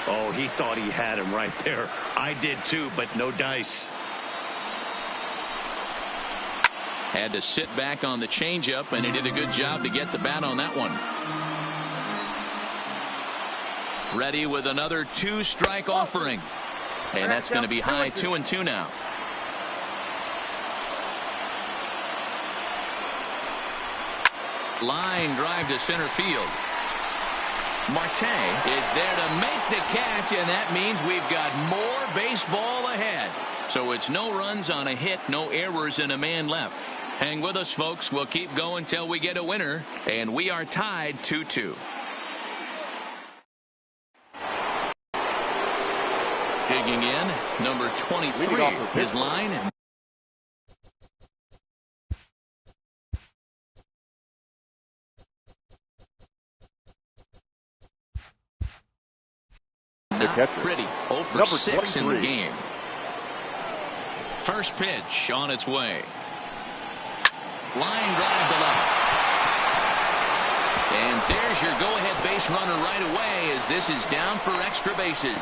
Oh, he thought he had him right there. I did too, but no dice. Had to sit back on the changeup, and he did a good job to get the bat on that one. Ready with another 2-strike offering. And that's going to be high. 2-2 now. Line drive to center field. Marte is there to make the catch, and that means we've got more baseball ahead. So it's no runs on a hit, no errors, and a man left. Hang with us, folks. We'll keep going till we get a winner, and we are tied 2-2. Digging in, number 23, his line. Not pretty. 0 for 6 in the game. First pitch on its way. Line drive to left. And there's your go-ahead base runner right away, as this is down for extra bases.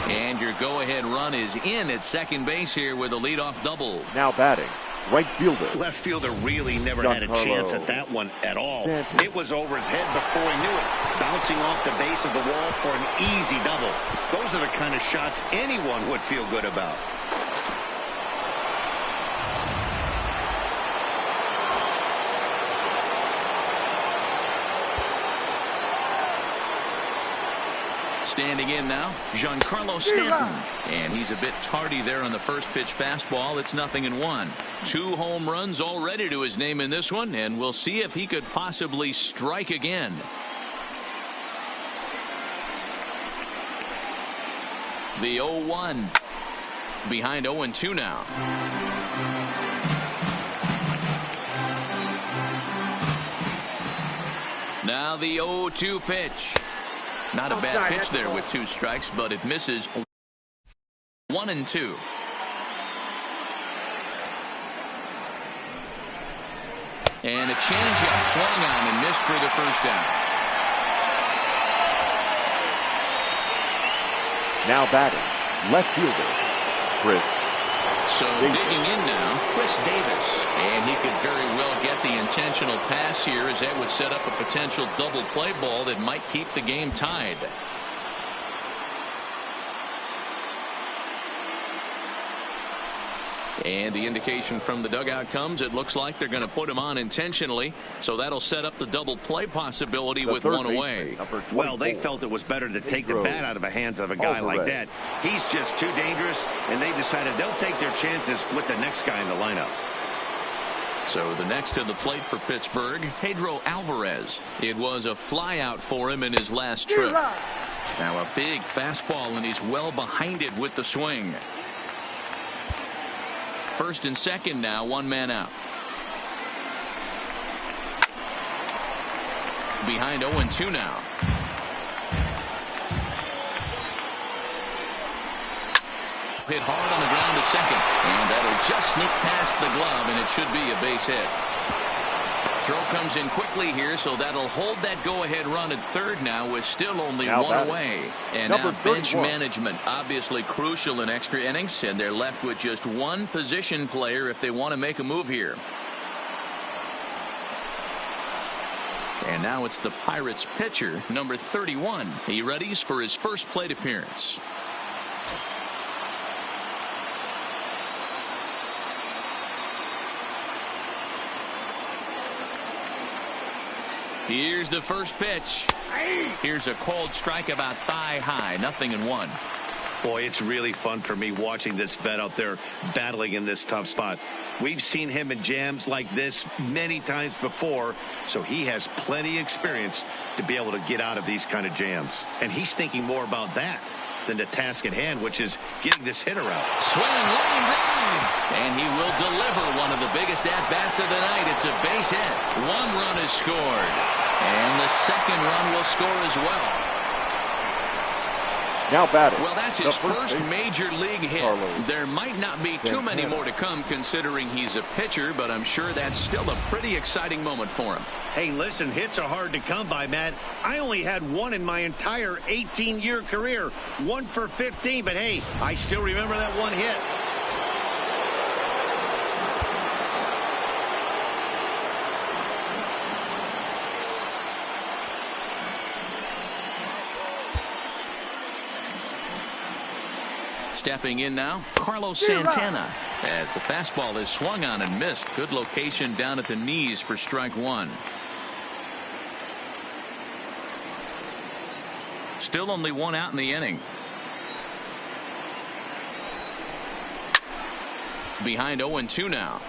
And your go-ahead run is in at second base here with a leadoff double. Now batting, right fielder. Left fielder really never had a chance at that one at all. It was over his head before he knew it. Bouncing off the base of the wall for an easy double. Those are the kind of shots anyone would feel good about. Standing in now, Giancarlo Stanton. And he's a bit tardy there on the first pitch fastball. It's 0-1. 2 home runs already to his name in this one, and we'll see if he could possibly strike again. The 0-1. Behind 0-2 now. Now the 0-2 pitch. Not a bad pitch there with 2 strikes, but it misses. 1-2. And a changeup swung on and missed for the first down. Now batting, left fielder, Chris. So digging in now, Chris Davis. And he could very well get the intentional pass here, as that would set up a potential double play ball that might keep the game tied. And the indication from the dugout comes, it looks like they're going to put him on intentionally. So that'll set up the double play possibility with 1 away. Well, they felt it was better to take the bat out of the hands of a guy like that. He's just too dangerous, and they decided they'll take their chances with the next guy in the lineup. So the next to the plate for Pittsburgh, Pedro Alvarez. It was a flyout for him in his last trip. Now a big fastball, and he's well behind it with the swing. First and second now, 1 man out. Behind 0-2 now. Hit hard on the ground to second, and that'll just sneak past the glove, and it should be a base hit. Throw comes in quickly here, so that'll hold that go-ahead run at third now with still only 1 away. And now bench management, obviously crucial in extra innings, and they're left with just 1 position player if they want to make a move here. And now it's the Pirates pitcher, number 31. He readies for his first plate appearance. Here's the first pitch. Here's a cold strike about thigh high. 0-1. Boy, it's really fun for me watching this vet out there battling in this tough spot. We've seen him in jams like this many times before, so he has plenty of experience to be able to get out of these kind of jams. And he's thinking more about that than the task at hand, which is getting this hitter out. Swing, line drive, and he will deliver one of the biggest at-bats of the night. It's a base hit. 1 run is scored, and the second run will score as well. Now batting. Well, that's his first major league hit. There might not be too many more to come considering he's a pitcher, but I'm sure that's still a pretty exciting moment for him. Hey, listen, hits are hard to come by, Matt. I only had one in my entire 18-year career. 1 for 15, but hey, I still remember that one hit. Stepping in now, Carlos Santana, as the fastball is swung on and missed. Good location down at the knees for strike 1. Still only 1 out in the inning. Behind 0-2 now.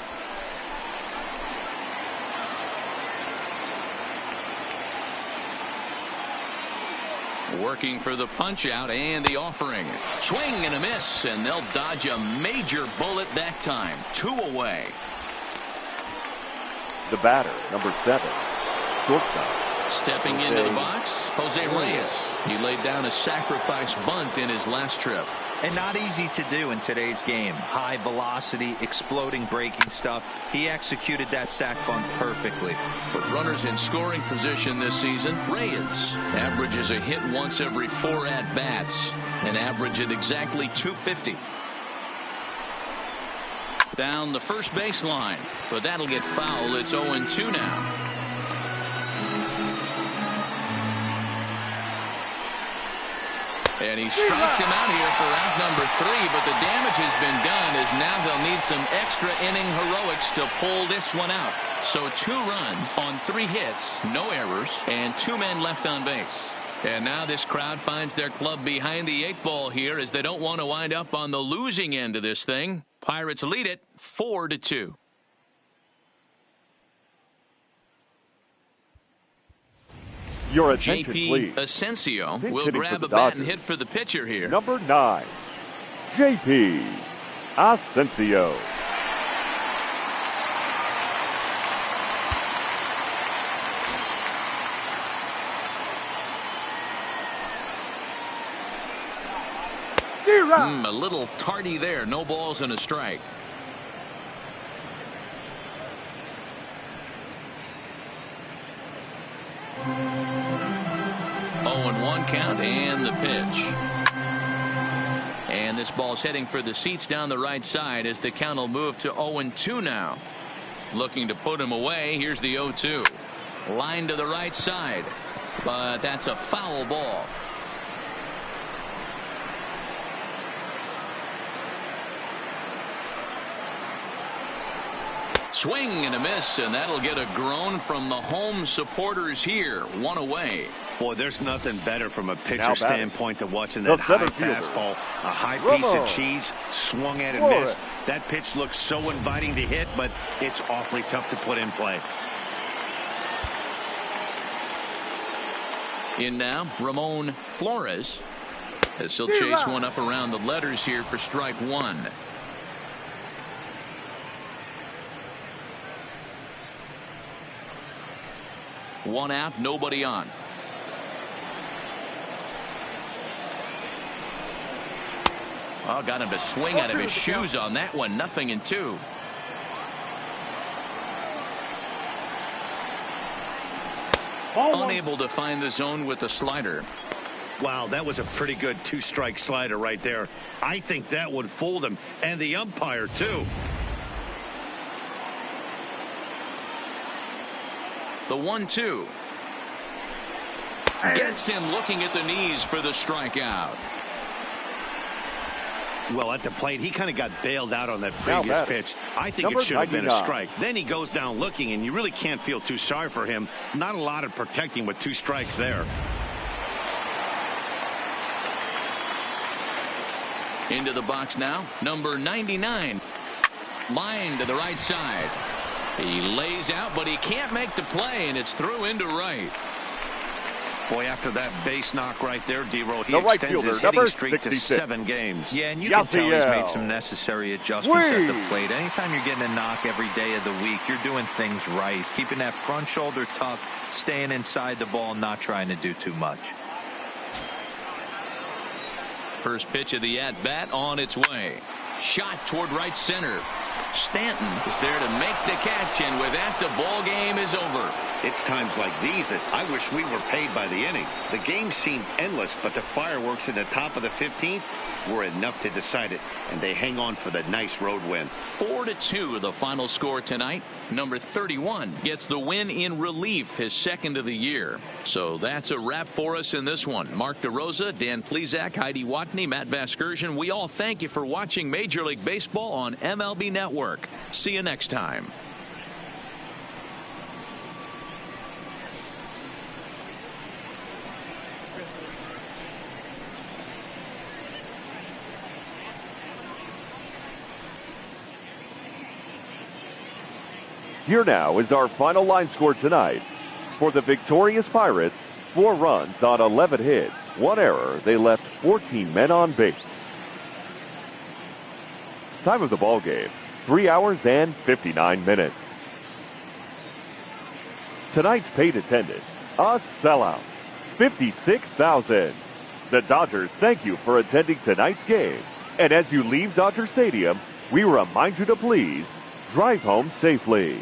Working for the punch out and the offering. Swing and a miss, and they'll dodge a major bullet that time. 2 away. The batter, number 7, shortstop. Stepping into the box, Jose Reyes. He laid down a sacrifice bunt in his last trip. And not easy to do in today's game. High velocity, exploding breaking stuff. He executed that sac bunt perfectly. With runners in scoring position this season, Reyes averages a hit once every 4 at-bats, an average at exactly 250. Down the first baseline, but that'll get foul. It's 0-2 now. And he strikes him out here for out number 3, but the damage has been done as now they'll need some extra inning heroics to pull this one out. So 2 runs on 3 hits, no errors, and 2 men left on base. And now this crowd finds their club behind the 8 ball here as they don't want to wind up on the losing end of this thing. Pirates lead it 4-2. Your attention, JP please. Asensio Pinch will hitting grab for a the bat and Dodgers. hit for the pitcher here. Number 9, JP Asensio. A little tardy there. No balls and a strike. 0-1 count and the pitch. And this ball's heading for the seats down the right side as the count will move to 0-2 now. Looking to put him away. Here's the 0-2. Line to the right side. But that's a foul ball. Swing and a miss, and that'll get a groan from the home supporters here. 1 away. Boy, there's nothing better from a pitcher standpoint than watching The that high center fielder, fastball, a high piece of cheese, swung at and missed. That pitch looks so inviting to hit, but it's awfully tough to put in play. In now, Ramon Flores, as he'll chase one up around the letters here for strike 1. One out, nobody on. Oh, got him to swing out of his shoes on that one. 0-2. Unable to find the zone with the slider. Wow, that was a pretty good 2-strike slider right there. I think that would fool them, and the umpire too. The 1-2 gets him looking at the knees for the strikeout. Well, at the plate, he kind of got bailed out on that previous pitch. I think it should have been a strike. Then he goes down looking, and you really can't feel too sorry for him. Not a lot of protecting with 2 strikes there. Into the box now, number 99. Line to the right side. He lays out, but he can't make the play, and it's through into right. Boy, after that base knock right there, D-Roll, he extends his hitting streak to 7 games. Yeah, and you can tell he's made some necessary adjustments at the plate. Anytime you're getting a knock every day of the week, you're doing things right. He's keeping that front shoulder tucked, staying inside the ball, not trying to do too much. First pitch of the at-bat on its way. Shot toward right center. Stanton is there to make the catch, and with that, the ball game is over. It's times like these that I wish we were paid by the inning. The game seemed endless, but the fireworks in the top of the 15th were enough to decide it, and they hang on for the nice road win. 4-2 the final score tonight. Number 31 gets the win in relief, his 2nd of the year. So that's a wrap for us in this one. Mark DeRosa, Dan Plesac, Heidi Watney, Matt Vasgersian. We all thank you for watching Major League Baseball on MLB Network. See you next time. Here now is our final line score tonight. For the victorious Pirates, 4 runs on 11 hits, 1 error. They left 14 men on base. Time of the ball game, 3 hours and 59 minutes. Tonight's paid attendance, a sellout, 56,000. The Dodgers thank you for attending tonight's game. And as you leave Dodger Stadium, we remind you to please drive home safely.